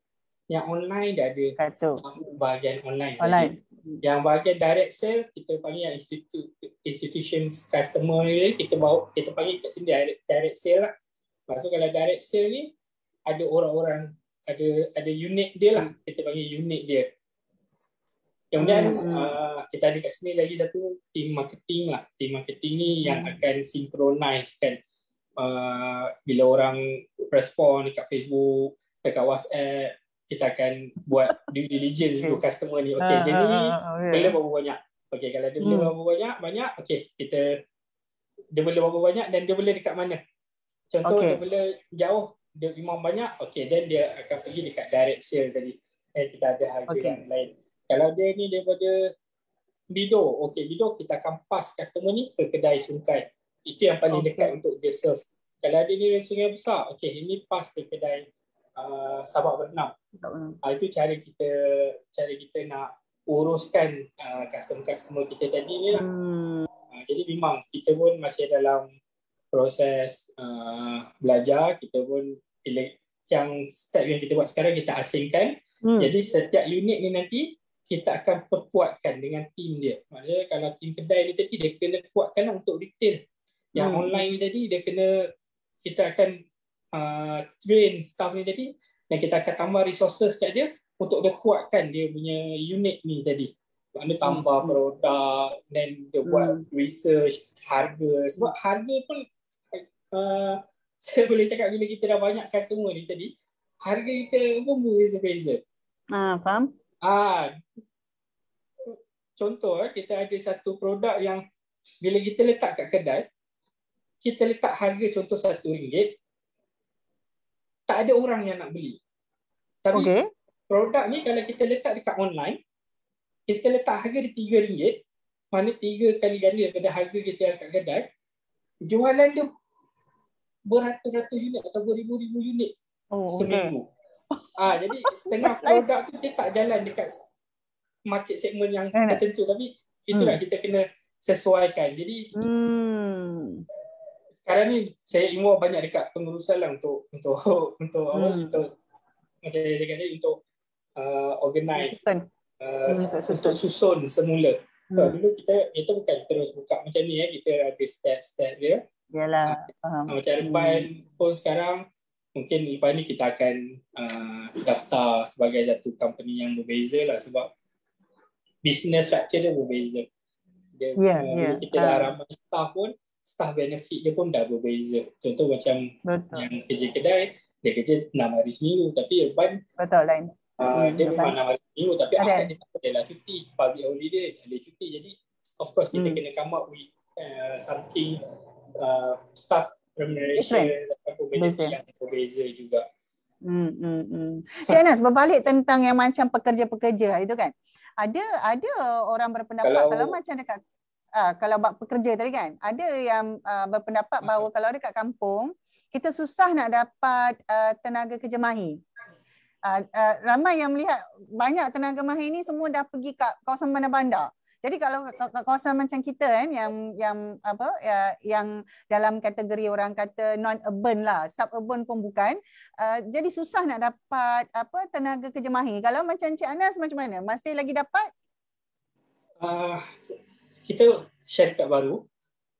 S2: Yang online dah ada staf bahagian online saja. Yang bahagian direct sale kita panggil yang institution customer ni, kita panggil kat sini direct sale lah. Maksud kalau direct sale ni ada orang-orang, ada unit dia lah, kita panggil unit dia. Kemudian kita ada kat sini lagi satu team marketing lah. Team marketing ni yang akan synchronize kan, bila orang respon dekat Facebook, dekat WhatsApp, kita akan buat due diligence dulu customer ni. Okey, dia ni bela berapa banyak. Okey, kalau dia bela berapa banyak, okey, dia bela berapa banyak dan dia bela dekat mana. Contoh dia bela jauh, dia memang banyak, okey, dan dia akan pergi dekat direct sale tadi. Kita ada harga yang lain. Kalau dia ni daripada Bido, okey, Bido kita akan pass customer ni ke kedai Sungkai. Itu yang paling dekat untuk dia serve. Kalau dia ni dari Sungai Besar, okey, ini pass ke kedai Sabak Bernam. Itu cara kita nak uruskan customer kita tadi ni lah. Jadi memang kita pun masih dalam proses belajar. Kita pun yang step yang kita buat sekarang kita asingkan. Jadi setiap unit ni nanti kita akan perkuatkan dengan tim dia. Maksudnya kalau tim kedai ni tadi dia kena kuatkan untuk retail. Yang online ni tadi kita akan train staff ni tadi, dan kita akan tambah resources kat dia untuk dia kuatkan dia punya unit ni tadi. Maknanya tambah produk, dan dia buat research harga. Sebab harga pun saya boleh cakap bila kita dah banyak customer ni tadi, harga kita pun berbeza-beza.
S1: Faham?
S2: Contoh kita ada satu produk yang bila kita letak kat kedai, kita letak harga contoh RM1, tak ada orang yang nak beli. Tapi produk ni kalau kita letak dekat online, kita letak harga dia RM3, mana 3 kali ganda daripada harga kita yang kat kedai. Jualan dia beratus-ratus unit atau beribu-ribu unit seminggu. Jadi setengah produk tu dia tak jalan dekat market segmen yang tertentu, tapi itulah kita kena sesuaikan. Jadi sekarang ni saya involve banyak dekat pengurusan lah untuk macam saya cakap tadi, untuk organize, untuk susun semula. So dulu kita bukan terus buka macam ni, kita ada step-step dia.
S1: Yalah, faham.
S2: Macam Reban pun sekarang, mungkin lepas ni kita akan daftar sebagai satu company yang berbeza lah, sebab business structure dia berbeza. Kita dah ramai staff pun, staff benefit dia pun dah berbeza. Contoh macam yang kerja kedai, dia kerja 6 hari seminggu, tapi Irfan
S1: Betul lain.
S2: dia memang 6 hari seminggu, tapi Ahad dia tak adalah cuti, public holiday dia tak ada cuti. Jadi of course kita kena come up with something staff remuneration ataupun benefit yang berbeza juga.
S1: Cik Anas, berbalik tentang yang macam pekerja-pekerja itu kan, ada orang berpendapat kalau macam dekat kalau bab pekerja tadi kan, ada yang berpendapat bahawa kalau dekat kampung kita susah nak dapat tenaga kerja mahir. Ramai yang melihat banyak tenaga mahir ni semua dah pergi kat kawasan bandar-bandar. Jadi kalau kawasan macam kita kan yang dalam kategori orang kata non-urban lah, suburban pun bukan. Jadi susah nak dapat tenaga kerja mahir. Kalau macam Cik Anas macam mana? Masih lagi dapat?
S2: Kita syarikat baru.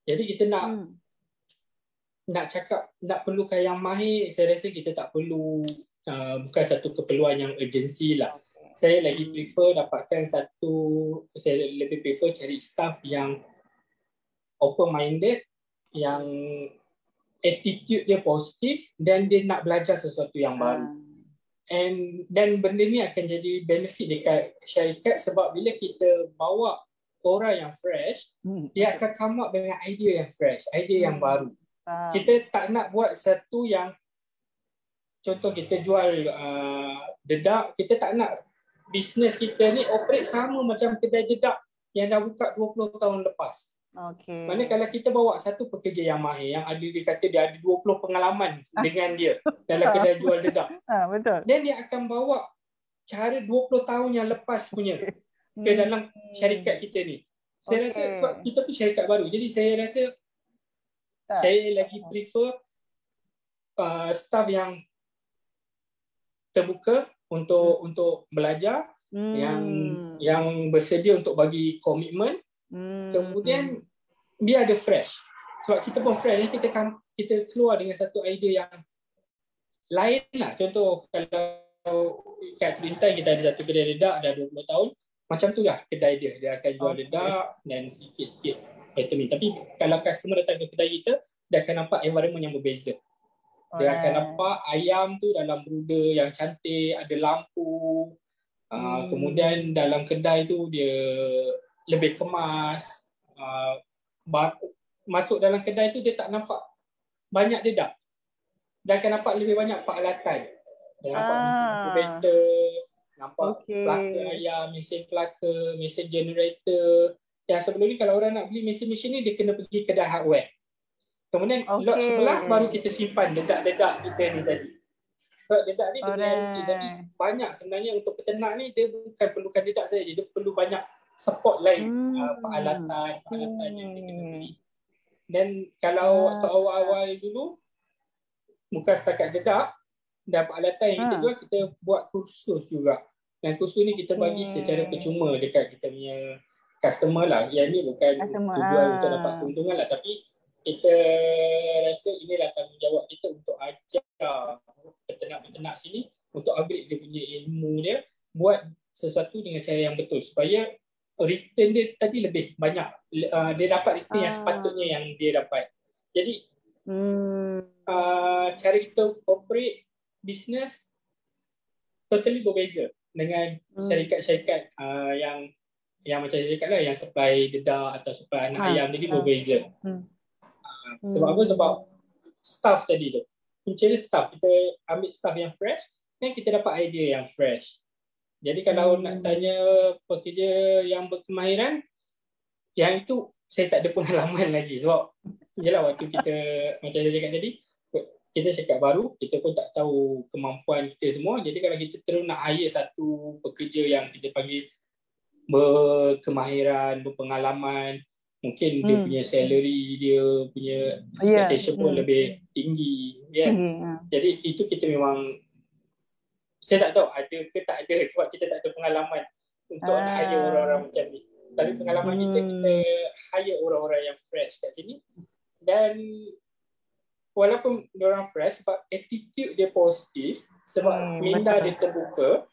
S2: Jadi kita nak cakap nak perlukan yang mahir, saya rasa kita tak perlu, bukan satu keperluan yang urgency lah. Saya lagi prefer dapatkan saya lebih prefer cari staff yang open-minded, yang attitude dia positif dan dia nak belajar sesuatu yang baru. Dan benda ni akan jadi benefit dekat syarikat sebab bila kita bawa orang yang fresh, dia akan come up dengan idea yang fresh, idea yang baru. Kita tak nak buat satu yang, contoh kita jual dedak, kita tak nak bisnes kita ni operate sama macam kedai dedak yang dah buka 20 tahun lepas. Mana kalau kita bawa satu pekerja yang mahir, yang dia kata dia ada 20 pengalaman dengan dia dalam kedai jual dedak.
S1: Betul.
S2: Dan dia akan bawa cara 20 tahun yang lepas punya ke dalam syarikat kita ni. Saya rasa sebab kita pun syarikat baru. Jadi saya rasa saya lagi prefer staff yang terbuka untuk belajar, yang bersedia untuk bagi komitmen, kemudian biar ada fresh. Sebab kita pun fresh, kita keluar dengan satu idea yang lain lah. Contoh kalau kat Kelantan kita ada satu kedai dedak dah 20 tahun, macam tu lah kedai dia akan jual dedak dan sikit-sikit vitamin. Tapi kalau customer datang ke kedai kita, dia akan nampak environment yang berbeza. Dia akan nampak ayam tu dalam brooder yang cantik, ada lampu. Kemudian dalam kedai tu dia lebih kemas. Masuk dalam kedai tu dia tak nampak banyak dedak. Dia akan nampak lebih banyak peralatan. Dia nampak mesin incubator, nampak pelaka ayam, mesin pelaka, mesin generator. Yang sebelum ni kalau orang nak beli mesin-mesin ni dia kena pergi kedai hardware. Kemudian lot sebelah baru kita simpan dedak-dedak kita ni tadi. Sebab dedak ni reality. Jadi banyak sebenarnya untuk peternak ni dia bukan perlukan dedak saja, dia perlu banyak support lain, peralatan yang dia kena beli. Dan kalau waktu awal-awal dulu bukan setakat dedak dan peralatan yang kita jual, kita buat kursus juga. Dan kursus ni kita bagi secara percuma dekat kita punya customer lah. Yang ni bukan tujuan untuk dapat keuntungan lah, tapi kita rasa inilah tanggungjawab kita untuk ajar peternak-peternak sini untuk upgrade dia punya ilmu dia, buat sesuatu dengan cara yang betul supaya return dia tadi lebih banyak, dia dapat return yang sepatutnya yang dia dapat. Jadi cara kita operate business totally berbeza dengan syarikat-syarikat yang macam syarikat lah yang supply dedak atau supply anak ayam, jadi berbeza. Sebab apa? Sebab staff tadi tu. Punca dia staff. Kita ambil staff yang fresh dan kita dapat idea yang fresh. Jadi kalau nak tanya pekerja yang berkemahiran, yang itu saya tak ada pengalaman lagi. Sebab yelah waktu kita macam saya cakap tadi, kita syarikat baru, kita pun tak tahu kemampuan kita semua. Jadi kalau kita terus nak hire satu pekerja yang kita panggil berkemahiran, berpengalaman, mungkin dia punya salary, dia punya expectation pun lebih tinggi, Jadi itu kita memang, saya tak tahu ada ke tak ada, sebab kita tak ada pengalaman untuk nak hire orang-orang macam ni. Tapi pengalaman kita hire orang-orang yang fresh kat sini, dan walaupun diorang fresh, sebab attitude dia positif, sebab minda dia terbuka,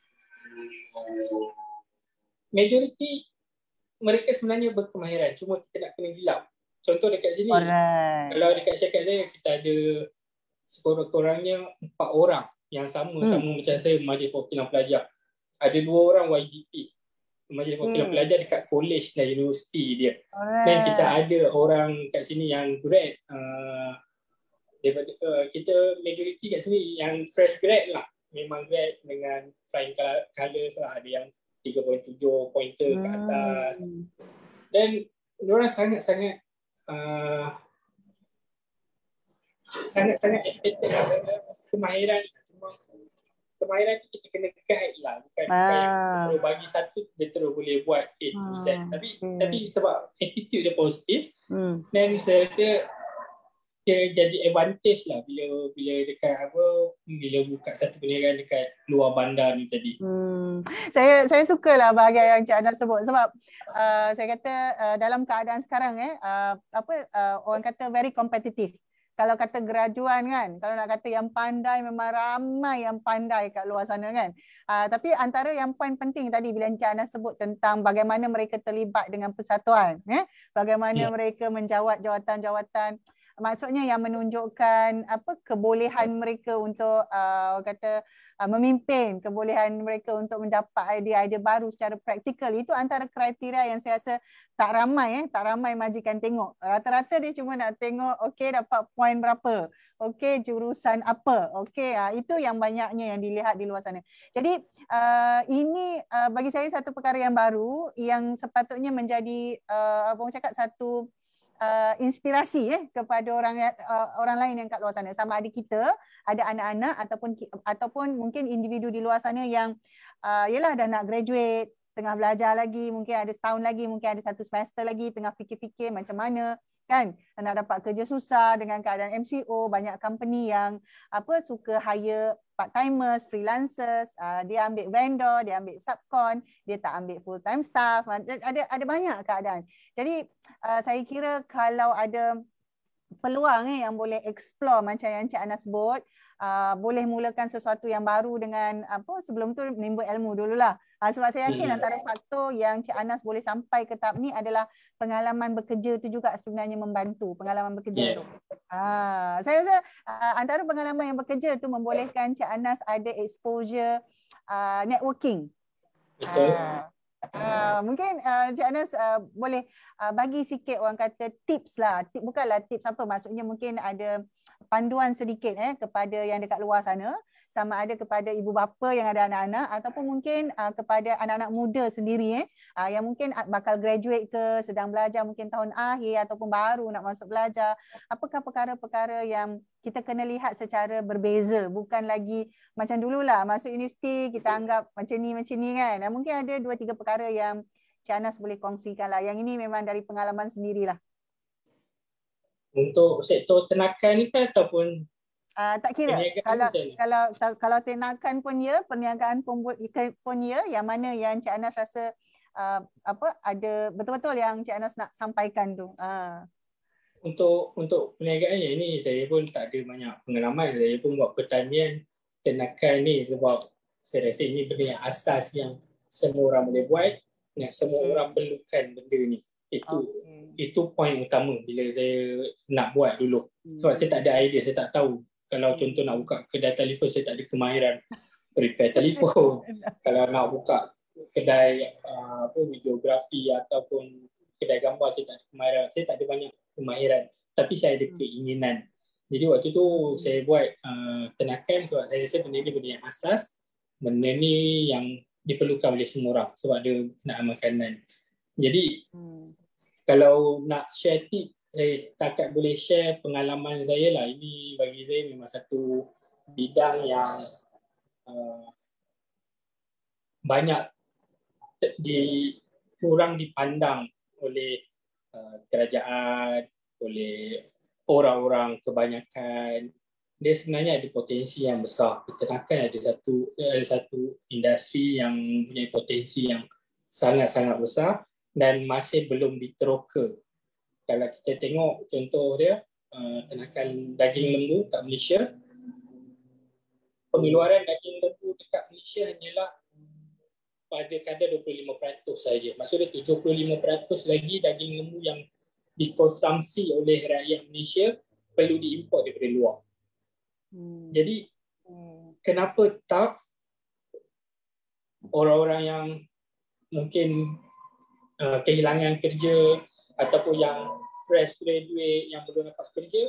S2: majoriti mereka sebenarnya berkemahiran, cuma kita nak kena gilap. Contoh dekat sini, kalau dekat syarikat saya, kita ada sekurang-kurangnya 4 orang yang sama-sama macam saya Majlis Perwakilan Pelajar. Ada 2 orang YDP, Majlis Perwakilan Pelajar dekat college dan universiti dia. Dan kita ada orang kat sini yang grad, daripada kita majoriti kat sini yang fresh grad lah. Memang grad dengan flying colours lah. Ada yang 3.7 pointer ke atas. Dan diorang sangat-sangat sangat-sangat expected lah kemahiran. Cuma kemahiran tu kita kena guide lah, bukan kalau bagi satu dia terus boleh buat A to Z. Tapi sebab attitude dia positif, dan saya rasa dia jadi advantage lah bila dekat bila buka satu perniagaan dekat luar bandar ni tadi.
S1: Saya sukalah bahagian yang Cik Ana sebut, sebab saya kata dalam keadaan sekarang orang kata very competitive. Kalau kata graduan kan, kalau nak kata yang pandai, memang ramai yang pandai kat luar sana kan. Tapi antara yang poin penting tadi bila Encik Ana sebut tentang bagaimana mereka terlibat dengan persatuan, bagaimana mereka menjawat jawatan-jawatan, maksudnya yang menunjukkan kebolehan mereka untuk memimpin, kebolehan mereka untuk mendapat idea-idea baru secara praktikal. Itu antara kriteria yang saya rasa tak ramai majikan tengok. Rata-rata dia cuma nak tengok okey dapat poin berapa, okey jurusan apa, okey itu yang banyaknya yang dilihat di luar sana. Jadi ini bagi saya satu perkara yang baru yang sepatutnya menjadi abang cakap satu inspirasi kepada orang lain yang kat luar sana, sama ada kita, ada anak-anak ataupun mungkin individu di luar sana yang yelah dah nak graduate, tengah belajar lagi, mungkin ada setahun lagi, mungkin ada 1 semester lagi, tengah fikir-fikir macam mana kan nak dapat kerja susah dengan keadaan MCO. Banyak company yang suka hire part-timers, freelancers, dia ambil vendor, dia ambil subcon, dia tak ambil full-time staff. Ada banyak keadaan. Jadi saya kira kalau ada peluang yang boleh explore macam yang Cik Ana sebut, boleh mulakan sesuatu yang baru dengan sebelum tu menimba ilmu dululah. Sebab saya yakin antara faktor yang Cik Anas boleh sampai ke tahap ni adalah pengalaman bekerja tu juga sebenarnya membantu. Pengalaman bekerja tu. Saya rasa antara pengalaman yang bekerja tu membolehkan Cik Anas ada exposure networking.
S2: Betul.
S1: Mungkin Cik Anas boleh bagi sikit orang kata tips lah. Bukanlah tips apa, maksudnya mungkin ada panduan sedikit kepada yang dekat luar sana, sama ada kepada ibu bapa yang ada anak-anak ataupun mungkin kepada anak-anak muda sendiri yang mungkin bakal graduate ke, sedang belajar mungkin tahun akhir ataupun baru nak masuk belajar. Apakah perkara-perkara yang kita kena lihat secara berbeza, bukan lagi macam dululah masuk universiti kita anggap macam ni kan. Mungkin ada 2-3 perkara yang Cik Anas boleh kongsikan lah. Yang ini memang dari pengalaman sendirilah.
S2: Untuk sektor tenakan ni kan ataupun
S1: tak kira. Kalau tenakan pun ya, perniagaan pun ya, yang mana yang Cik Anas rasa ada betul-betul yang Cik Anas nak sampaikan tu.
S2: Untuk perniagaan yang ni saya pun tak ada banyak pengalaman. Saya pun buat pertanian tenakan ni sebab saya rasa ini benda yang asas yang semua orang boleh buat dan semua orang perlukan benda ni. Itu poin utama bila saya nak buat dulu. Sebab saya tak ada idea, saya tak tahu. Kalau contoh nak buka kedai telefon, saya tak ada kemahiran repair telefon. Kalau nak buka kedai videografi ataupun kedai gambar, saya tak ada kemahiran. Saya tak ada banyak kemahiran, tapi saya ada keinginan. Jadi waktu tu saya buat tenakan sebab saya rasa benda ni benda yang asas. Benda ni yang diperlukan oleh semua orang sebab dia kenaan makanan. Jadi kalau nak share tip, saya setakat boleh share pengalaman saya lah. Ini bagi saya memang satu bidang yang banyak kurang dipandang oleh kerajaan, oleh orang-orang kebanyakan. Dia sebenarnya ada potensi yang besar. Peternakan ada satu industri yang mempunyai potensi yang sangat-sangat besar dan masih belum diteroka. Kalau kita tengok contoh dia, tenakan daging lembu kat Malaysia, pengeluaran daging lembu dekat Malaysia hanyalah pada kadar 25% saja. Maksudnya 75% lagi daging lembu yang dikonsumsi oleh rakyat Malaysia perlu diimport daripada luar. Jadi kenapa tak orang-orang yang mungkin kehilangan kerja ataupun yang fresh graduate yang belum dapat kerja,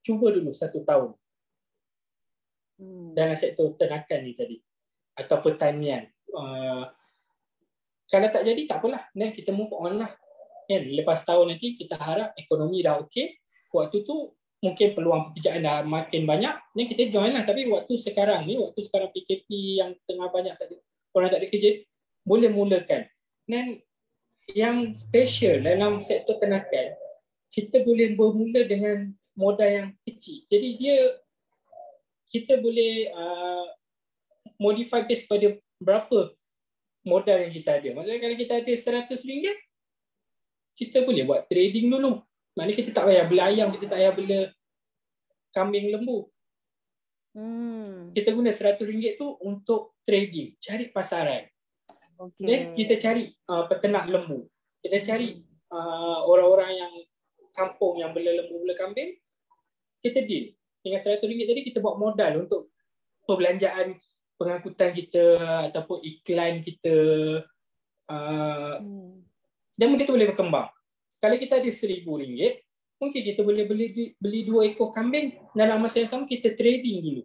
S2: cuba dulu 1 tahun dalam sektor ternakan ni tadi atau pertanian. Kalau tak jadi tak apalah, then kita move on lah kan. Lepas tahun nanti kita harap ekonomi dah okey, waktu tu mungkin peluang pekerjaan dah makin banyak, then kita join lah. Tapi waktu sekarang PKP yang tengah banyak orang tak ada kerja, boleh mulakan. Dan yang special dalam sektor ternakan, kita boleh bermula dengan modal yang kecil. Jadi kita boleh modify base pada berapa modal yang kita ada. Maksudnya kalau kita ada RM100, kita boleh buat trading dulu. Maknanya kita tak payah beli ayam, kita tak payah beli kambing lembu. Kita guna RM100 tu untuk trading, cari pasaran. Dan kita cari peternak lembu. Kita cari orang-orang yang kampung yang bela lembu, bela kambing. Kita deal. Dengan RM100 tadi kita buat modal untuk perbelanjaan pengangkutan kita ataupun iklan kita, dan benda tu boleh berkembang. Kalau kita ada RM1,000, mungkin kita boleh beli 2 ekor kambing dan dalam masa yang sama kita trading dulu.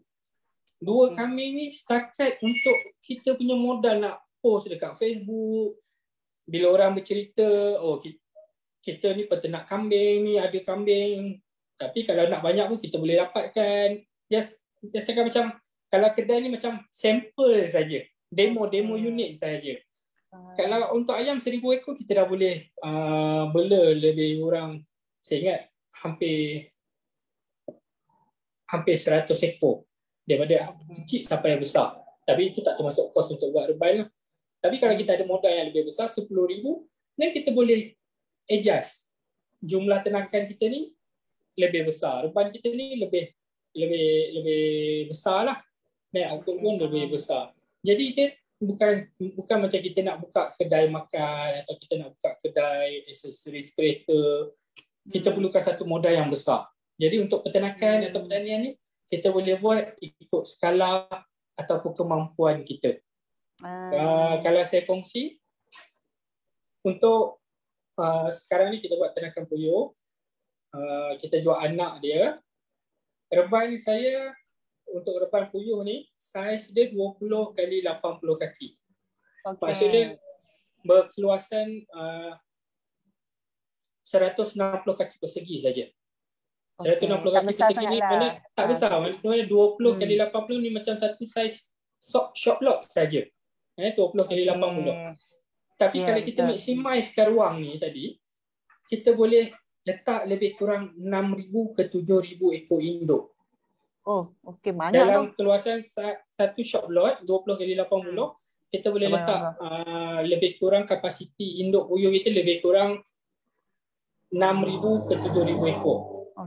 S2: 2 kambing ni setakat untuk kita punya modal nak post dekat Facebook. Bila orang bercerita, oh kita ni peternak kambing ni, ada kambing. Tapi kalau nak banyak pun kita boleh dapatkan. Just macam kalau kedai ni macam sampel saja, demo unit saja. Kalau untuk ayam 1,000 ekor kita dah boleh bela lebih kurang, saya ingat hampir 100 ekor daripada kecil sampai yang besar. Tapi itu tak termasuk kos untuk buat reban lah. Tapi kalau kita ada modal yang lebih besar, 10,000, dan kita boleh adjust jumlah ternakan kita ni lebih besar, reban kita ni lebih besar lah, dan output pun lebih besar. Jadi dia bukan macam kita nak buka kedai makan atau kita nak buka kedai aksesoris kereta. Kita perlukan satu modal yang besar. Jadi untuk peternakan atau pertanian ni kita boleh buat ikut skala ataupun kemampuan kita. Kalau saya kongsi, untuk sekarang ni kita buat ternakan puyuh, kita jual anak dia. Reban saya untuk reban puyuh ni, saiz dia 20 x 80 kaki. Maksudnya berkeluasan 160 kaki persegi saja. 160 kaki persegi ni mana tak besar. Mana 20 x 80 ni macam satu saiz shop lot saja. 20 x 80. Tapi kalau kita maksimalkan ruang ni tadi, kita boleh letak lebih kurang 6,000 ke 7,000 ekor induk.
S1: Oh, okey, banyak
S2: dalam keluasan satu shop lot 20 x 80, kita boleh letak lebih kurang kapasiti induk puyuh kita lebih kurang 6,000 ke 7,000 ekor.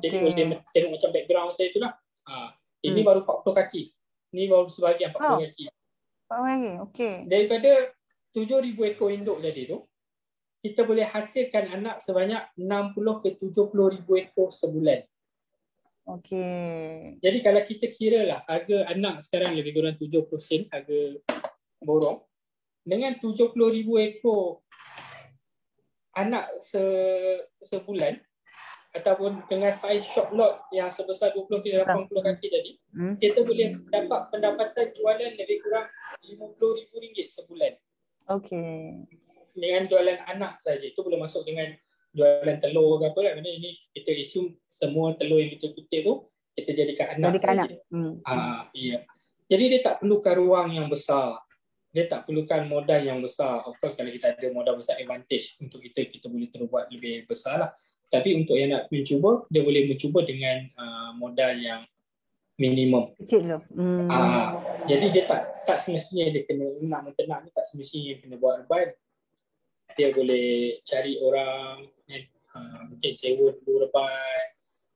S2: Jadi boleh tengok macam background saya itulah. Ini baru 40 kaki. Ini baru sebahagian 40 kaki.
S1: 40 kaki, okey.
S2: Daripada 7,000 ekor induk tadi tu, kita boleh hasilkan anak sebanyak 60 ke 70,000 ekor sebulan.
S1: Okey.
S2: Jadi kalau kita kira lah harga anak sekarang lebih kurang 70 sen harga borong. Dengan 70,000 ekor anak sebulan ataupun dengan size shop lot yang sebesar 20 ke 80 kaki tadi, kita boleh dapat pendapatan jualan lebih kurang RM50,000 sebulan.
S1: Okey.
S2: Dengan jualan anak saja. Itu boleh masuk dengan jualan telur ke apa lah. Ini kita assume semua telur yang kita kutip tu kita jadikan anak saja. Ya. Jadi dia tak perlukan ruang yang besar. Dia tak perlukan modal yang besar. Of course kalau kita ada modal besar, advantage untuk kita boleh terus buat lebih besar lah. Tapi untuk yang nak mencuba, dia boleh mencuba dengan modal yang minimum.
S1: Kecil tu.
S2: Jadi dia tak semestinya dia kena nak menternak ni, tak semestinya kena buat reban. Dia boleh cari orang, mungkin sewa dulu reban.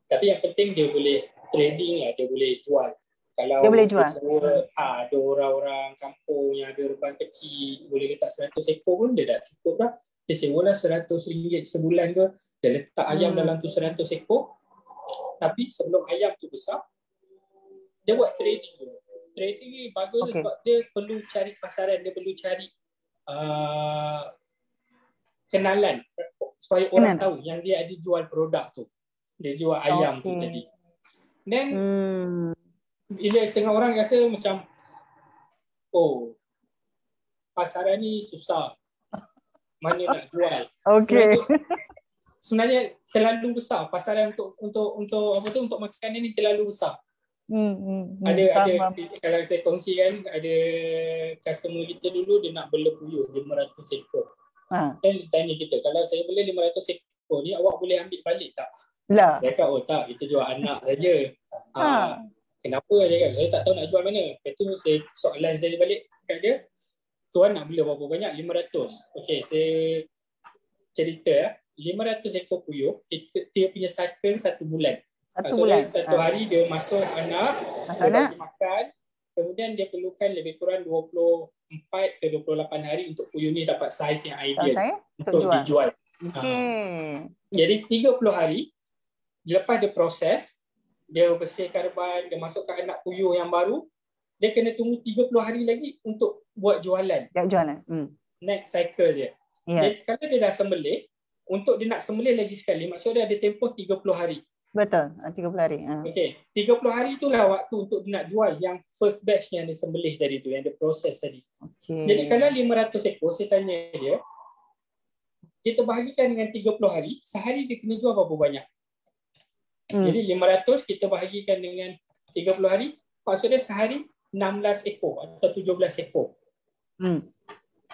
S2: Tapi yang penting dia boleh trading lah, dia boleh jual. Kalau
S1: dia boleh jual.
S2: Ada orang-orang kampung yang ada reban kecil, boleh letak 100 ekor pun dia dah cukup lah. Dia sewa lah RM100 sebulan ke, dia letak ayam dalam tu 100 ekor. Tapi sebelum ayam tu besar, dia buat trading dulu. Trading ni bagus sebab dia perlu cari pasaran, dia perlu cari kenalan supaya orang tahu yang dia ada jual produk tu. Dia jual ayam tu tadi. Dan bila setengah orang rasa macam, oh, pasaran ni susah, mana nak jual. Sebenarnya terlalu besar pasaran untuk makanan ni terlalu besar. Ada kalau saya kongsikan, ada customer kita dulu dia nak bela puyuh 500 ekor. Dan dia tanya kita, kalau saya bela 500 ekor ni awak boleh ambil balik tak? Dia kata, oh tak, kita jual anak saja. Kenapa? Dia kata, saya tak tahu nak jual mana. Lepas tu soalan saya balik kat dia, tuan nak bela berapa banyak? 500. Okey, saya cerita 500 ekor puyuh, dia punya cycle 1 bulan. Satu hari dia masuk anak, dia bagi makan, kemudian dia perlukan lebih kurang 24 ke 28 hari untuk puyuh ni dapat saiz yang ideal untuk dijual. Jadi 30 hari lepas dia proses, dia bersihkan reban, dia masukkan anak puyuh yang baru, dia kena tunggu 30 hari lagi untuk buat jualan. Next cycle dia. Jadi kalau dia dah sembelih, untuk dia nak sembelih lagi sekali, maksudnya dia ada tempoh 30 hari.
S1: Betul, 30 hari.
S2: Okey, 30 hari itulah waktu untuk dia nak jual yang first batch yang dia sembelih tadi tu, yang dia proses tadi. Jadi kalau 500 ekor, saya tanya dia, kita bahagikan dengan 30 hari, sehari dia kena jual berapa banyak? Jadi 500 kita bahagikan dengan 30 hari, maksudnya sehari 16 ekor atau 17 ekor.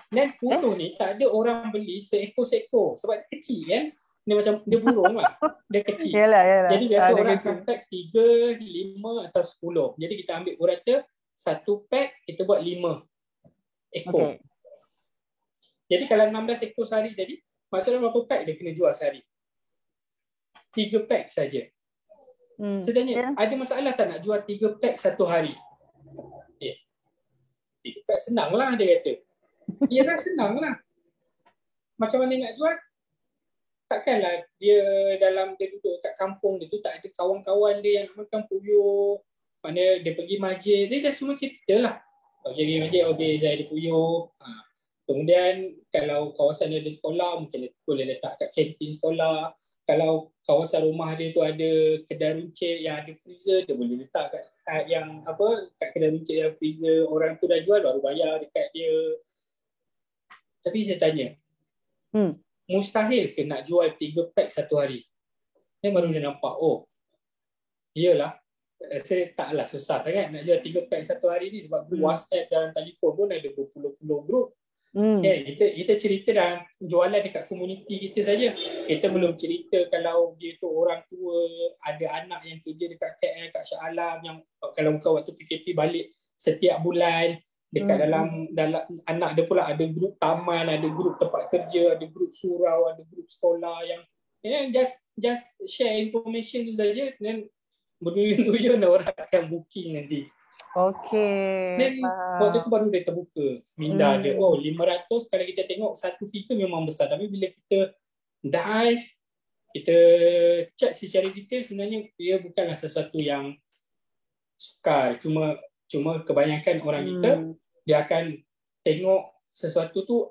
S2: Dan puyuh ni tak ada orang beli seekor-seekor sebab dia kecil kan. Dia macam dia burung lah. Dia kecil. Yalah. Jadi biasa orang akan pack 3, 5 atau 10. Jadi kita ambil rata 1 pack kita buat 5 ekor. Jadi kalau 16 ekor sehari tadi, maksudnya berapa pack dia kena jual sehari? 3 pack saja. Saya tanya, ada masalah tak nak jual 3 pack satu hari? 3 pack senang lah dia kata. Yalah senang lah. Macam mana nak jual? Takkanlah dia duduk kat kampung dia tu tak ada kawan-kawan dia yang makan puyuh. Mana dia pergi masjid, dia dah semua cerita lah. Pergi masjid, saya ada puyuh. Kemudian kalau kawasan dia ada sekolah, mungkin dia boleh letak kat kantin sekolah. Kalau kawasan rumah dia tu ada kedai runcit yang ada freezer, dia boleh letak kat kat kedai runcit yang freezer. Orang tu dah jual baru bayar dekat dia. Tapi saya tanya, mustahil ke nak jual 3 pack satu hari? Dia baru dia nampak, oh, iyalah, saya taklah susah sangat nak jual 3 pack satu hari ni sebab WhatsApp dan telefon pun ada berpuluh-puluh grup. Kita cerita dalam jualan dekat komuniti kita saja. Kita belum cerita kalau dia tu orang tua, ada anak yang kerja dekat KL, kat Shah Alam, yang kalau bukan waktu PKP balik setiap bulan. Dekat dalam anak dia pula ada grup taman, ada grup tempat kerja, ada grup surau, ada grup sekolah yang just share information tu saja dan berduyun-duyun orang akan booking nanti. Dan waktu tu baru dia terbuka minda dia. Oh, 500 kalau kita tengok satu figure memang besar, tapi bila kita dive, kita check secara detail, sebenarnya dia bukanlah sesuatu yang sukar. Cuma kebanyakan orang kita, dia akan tengok sesuatu tu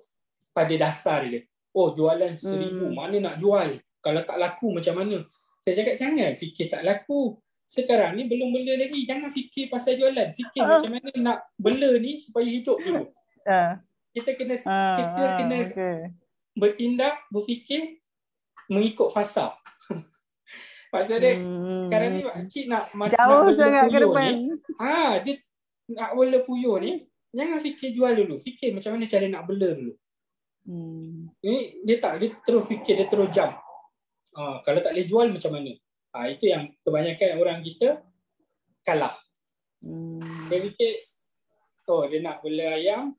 S2: pada dasar dia. Oh, jualan 1,000, mana nak jual? Kalau tak laku macam mana? Saya cakap jangan fikir tak laku. Sekarang ni belum bela lagi. Jangan fikir pasal jualan. Fikir macam mana nak bela ni supaya hidup dulu. Kita kena bertindak, berfikir mengikut fasa. Maksudnya sekarang ni makcik nak
S1: jauh sangat ke depan
S2: ni, dia nak bela puyuh ni, jangan fikir jual dulu. Fikir macam mana cara nak bela dulu. Ini dia terus fikir, dia terus jump. Kalau tak boleh jual macam mana? Itu yang kebanyakan orang kita kalah. Dia fikir, dia nak bela ayam,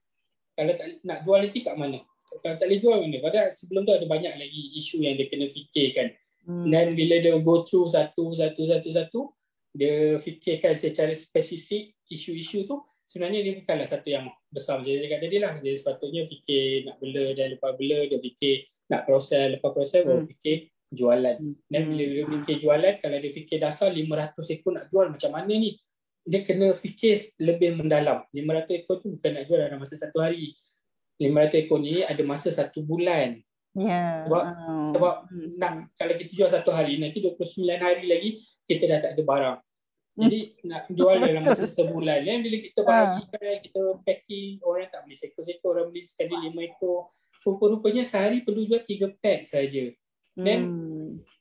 S2: kalau tak nak jual nanti kat mana? Kalau tak boleh jual mana? Padahal sebelum tu ada banyak lagi isu yang dia kena fikirkan. Dan bila dia go through satu, dia fikirkan secara spesifik isu-isu tu, sebenarnya dia bukanlah satu yang besar macam saya cakap tadi lah. Dia sepatutnya fikir nak bela, dan lepas bela dia fikir nak proses, lepas proses baru fikir jualan. Dan bila dia fikir jualan, kalau dia fikir dasar 500 ekor nak jual macam mana ni, dia kena fikir lebih mendalam. 500 ekor tu bukan nak jual dalam masa 1 hari. 500 ekor ni ada masa 1 bulan.
S1: Ya.
S2: Sebab nak, kalau kita jual 1 hari, nanti 29 hari lagi kita dah tak ada barang. Jadi nak jual dalam masa sebulan. Dan bila kita bahagikan, kita packing, orang tak beli sekor-sekor, orang beli sekali 5 ekor. Rupa-rupanya sehari perlu jual 3 pack saja. Dan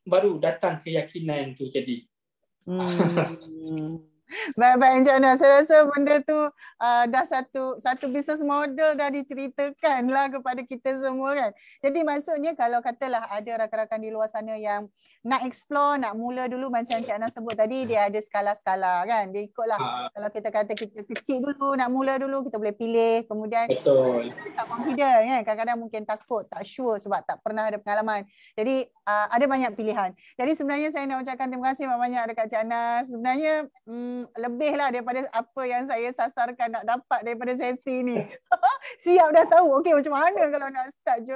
S2: baru datang keyakinan tu jadi.
S1: Baik-baik Encik Anas, saya rasa benda tu dah satu business model dah diceritakan lah kepada kita semua kan. Jadi maksudnya kalau katalah ada rakan-rakan di luar sana yang nak explore, nak mula dulu macam Encik Anas sebut tadi, dia ada skala-skala kan. Dia ikutlah, kalau kita kata kita kecil dulu, nak mula dulu, kita boleh pilih. Kemudian
S2: betul,
S1: tak confident kan, kadang-kadang mungkin takut, tak sure sebab tak pernah ada pengalaman. Jadi ada banyak pilihan. Jadi sebenarnya saya nak ucapkan terima kasih banyak-banyak dekat Encik Anas. Sebenarnya lebih lah daripada apa yang saya sasarkan nak dapat daripada sesi ni. Siap dah tahu, okey macam mana kalau nak start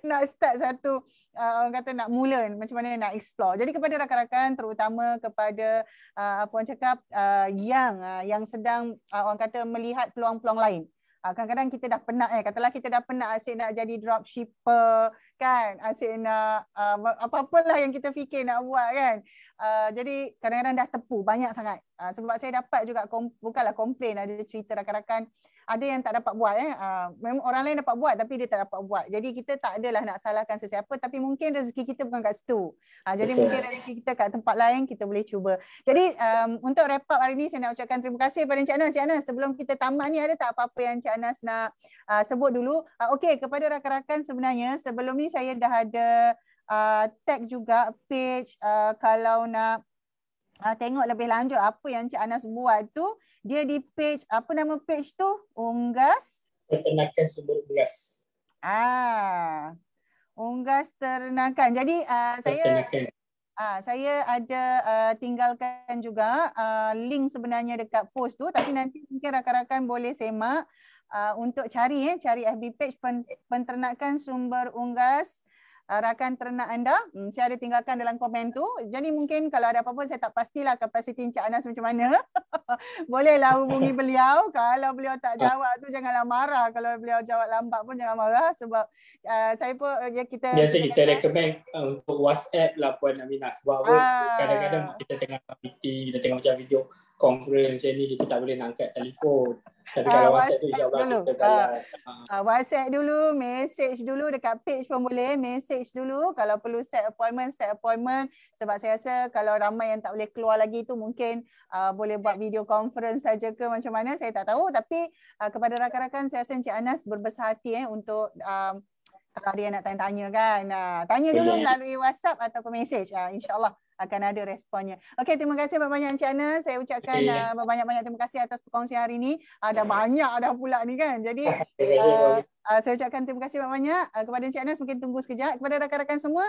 S1: nak start satu orang kata nak mula, macam mana nak explore. Jadi kepada rakan-rakan, terutama kepada apa orang cakap yang sedang orang kata melihat peluang-peluang lain. Kadang-kadang kita dah penat katalah kita dah penat asyik nak jadi dropshipper kan, asyik nak apa-apalah yang kita fikir nak buat kan. Jadi kadang-kadang dah tepu banyak sangat. Sebab saya dapat juga bukanlah komplain, ada cerita rakan-rakan ada yang tak dapat buat memang orang lain dapat buat tapi dia tak dapat buat. Jadi kita tak adalah nak salahkan sesiapa, tapi mungkin rezeki kita bukan kat situ. Jadi mungkin rezeki kita kat tempat lain, kita boleh cuba. Jadi untuk wrap up hari ni, saya nak ucapkan terima kasih kepada Encik Anas. Encik Anas, sebelum kita tamat ni, ada tak apa-apa yang Encik Anas nak sebut dulu? Okey, kepada rakan-rakan, sebenarnya sebelum ni saya dah ada tag juga page, kalau nak tengok lebih lanjut apa yang Encik Anas buat tu, dia di page, apa nama page tu? Unggas
S2: Peternakan Sumber Beras.
S1: Unggas Ternakan. Jadi saya ada tinggalkan juga link sebenarnya dekat post tu, tapi nanti mungkin rakan-rakan boleh semak untuk cari FB page Peternakan Sumber Unggas rakan ternak anda. Saya ada tinggalkan dalam komen tu. Jadi mungkin kalau ada apa-apa, saya tak pastilah kapasiti Encik Anas macam mana. Bolehlah hubungi beliau. Kalau beliau tak jawab tu janganlah marah. Kalau beliau jawab lambat pun jangan marah, sebab saya pun
S2: biasa kita recommend untuk WhatsApp lah Puan Aminah. Sebab kadang-kadang kita tengah meeting, kita tengah macam video conference ni, kita tak boleh nak angkat telefon. Tapi kalau WhatsApp tu insyaAllah kita balas.
S1: WhatsApp dulu, message dulu dekat page pun boleh, message dulu. Kalau perlu set appointment. Sebab saya rasa kalau ramai yang tak boleh keluar lagi tu, mungkin boleh buat video conference saja ke macam mana, saya tak tahu. Tapi kepada rakan-rakan, saya rasa Encik Anas berbesar hati untuk kalau dia nak tanya-tanya kan, tanya dulu melalui WhatsApp ataupun message. InsyaAllah akan ada responnya. Okey, terima kasih banyak-banyak Encik Anas. Saya ucapkan banyak-banyak terima kasih atas perkongsian hari ini. Dah banyak dah pula ni kan. Jadi saya ucapkan terima kasih banyak-banyak kepada Encik Anas. Mungkin tunggu sekejap. Kepada rakan-rakan semua,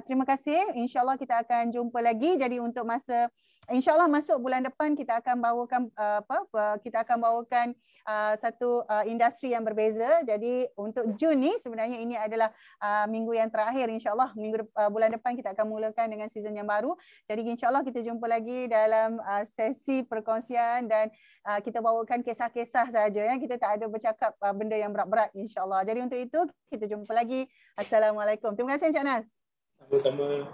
S1: terima kasih. InsyaAllah kita akan jumpa lagi. Jadi untuk masa InsyaAllah masuk bulan depan kita akan bawakan satu industri yang berbeza. Jadi untuk Jun ni sebenarnya ini adalah minggu yang terakhir, insyaAllah bulan depan kita akan mulakan dengan season yang baru. Jadi insyaAllah kita jumpa lagi dalam sesi perkongsian dan kita bawakan kisah-kisah saja ya. Kita tak ada bercakap benda yang berat-berat insyaAllah. Jadi untuk itu kita jumpa lagi. Assalamualaikum. Terima kasih Encik Anas.
S2: Sama-sama.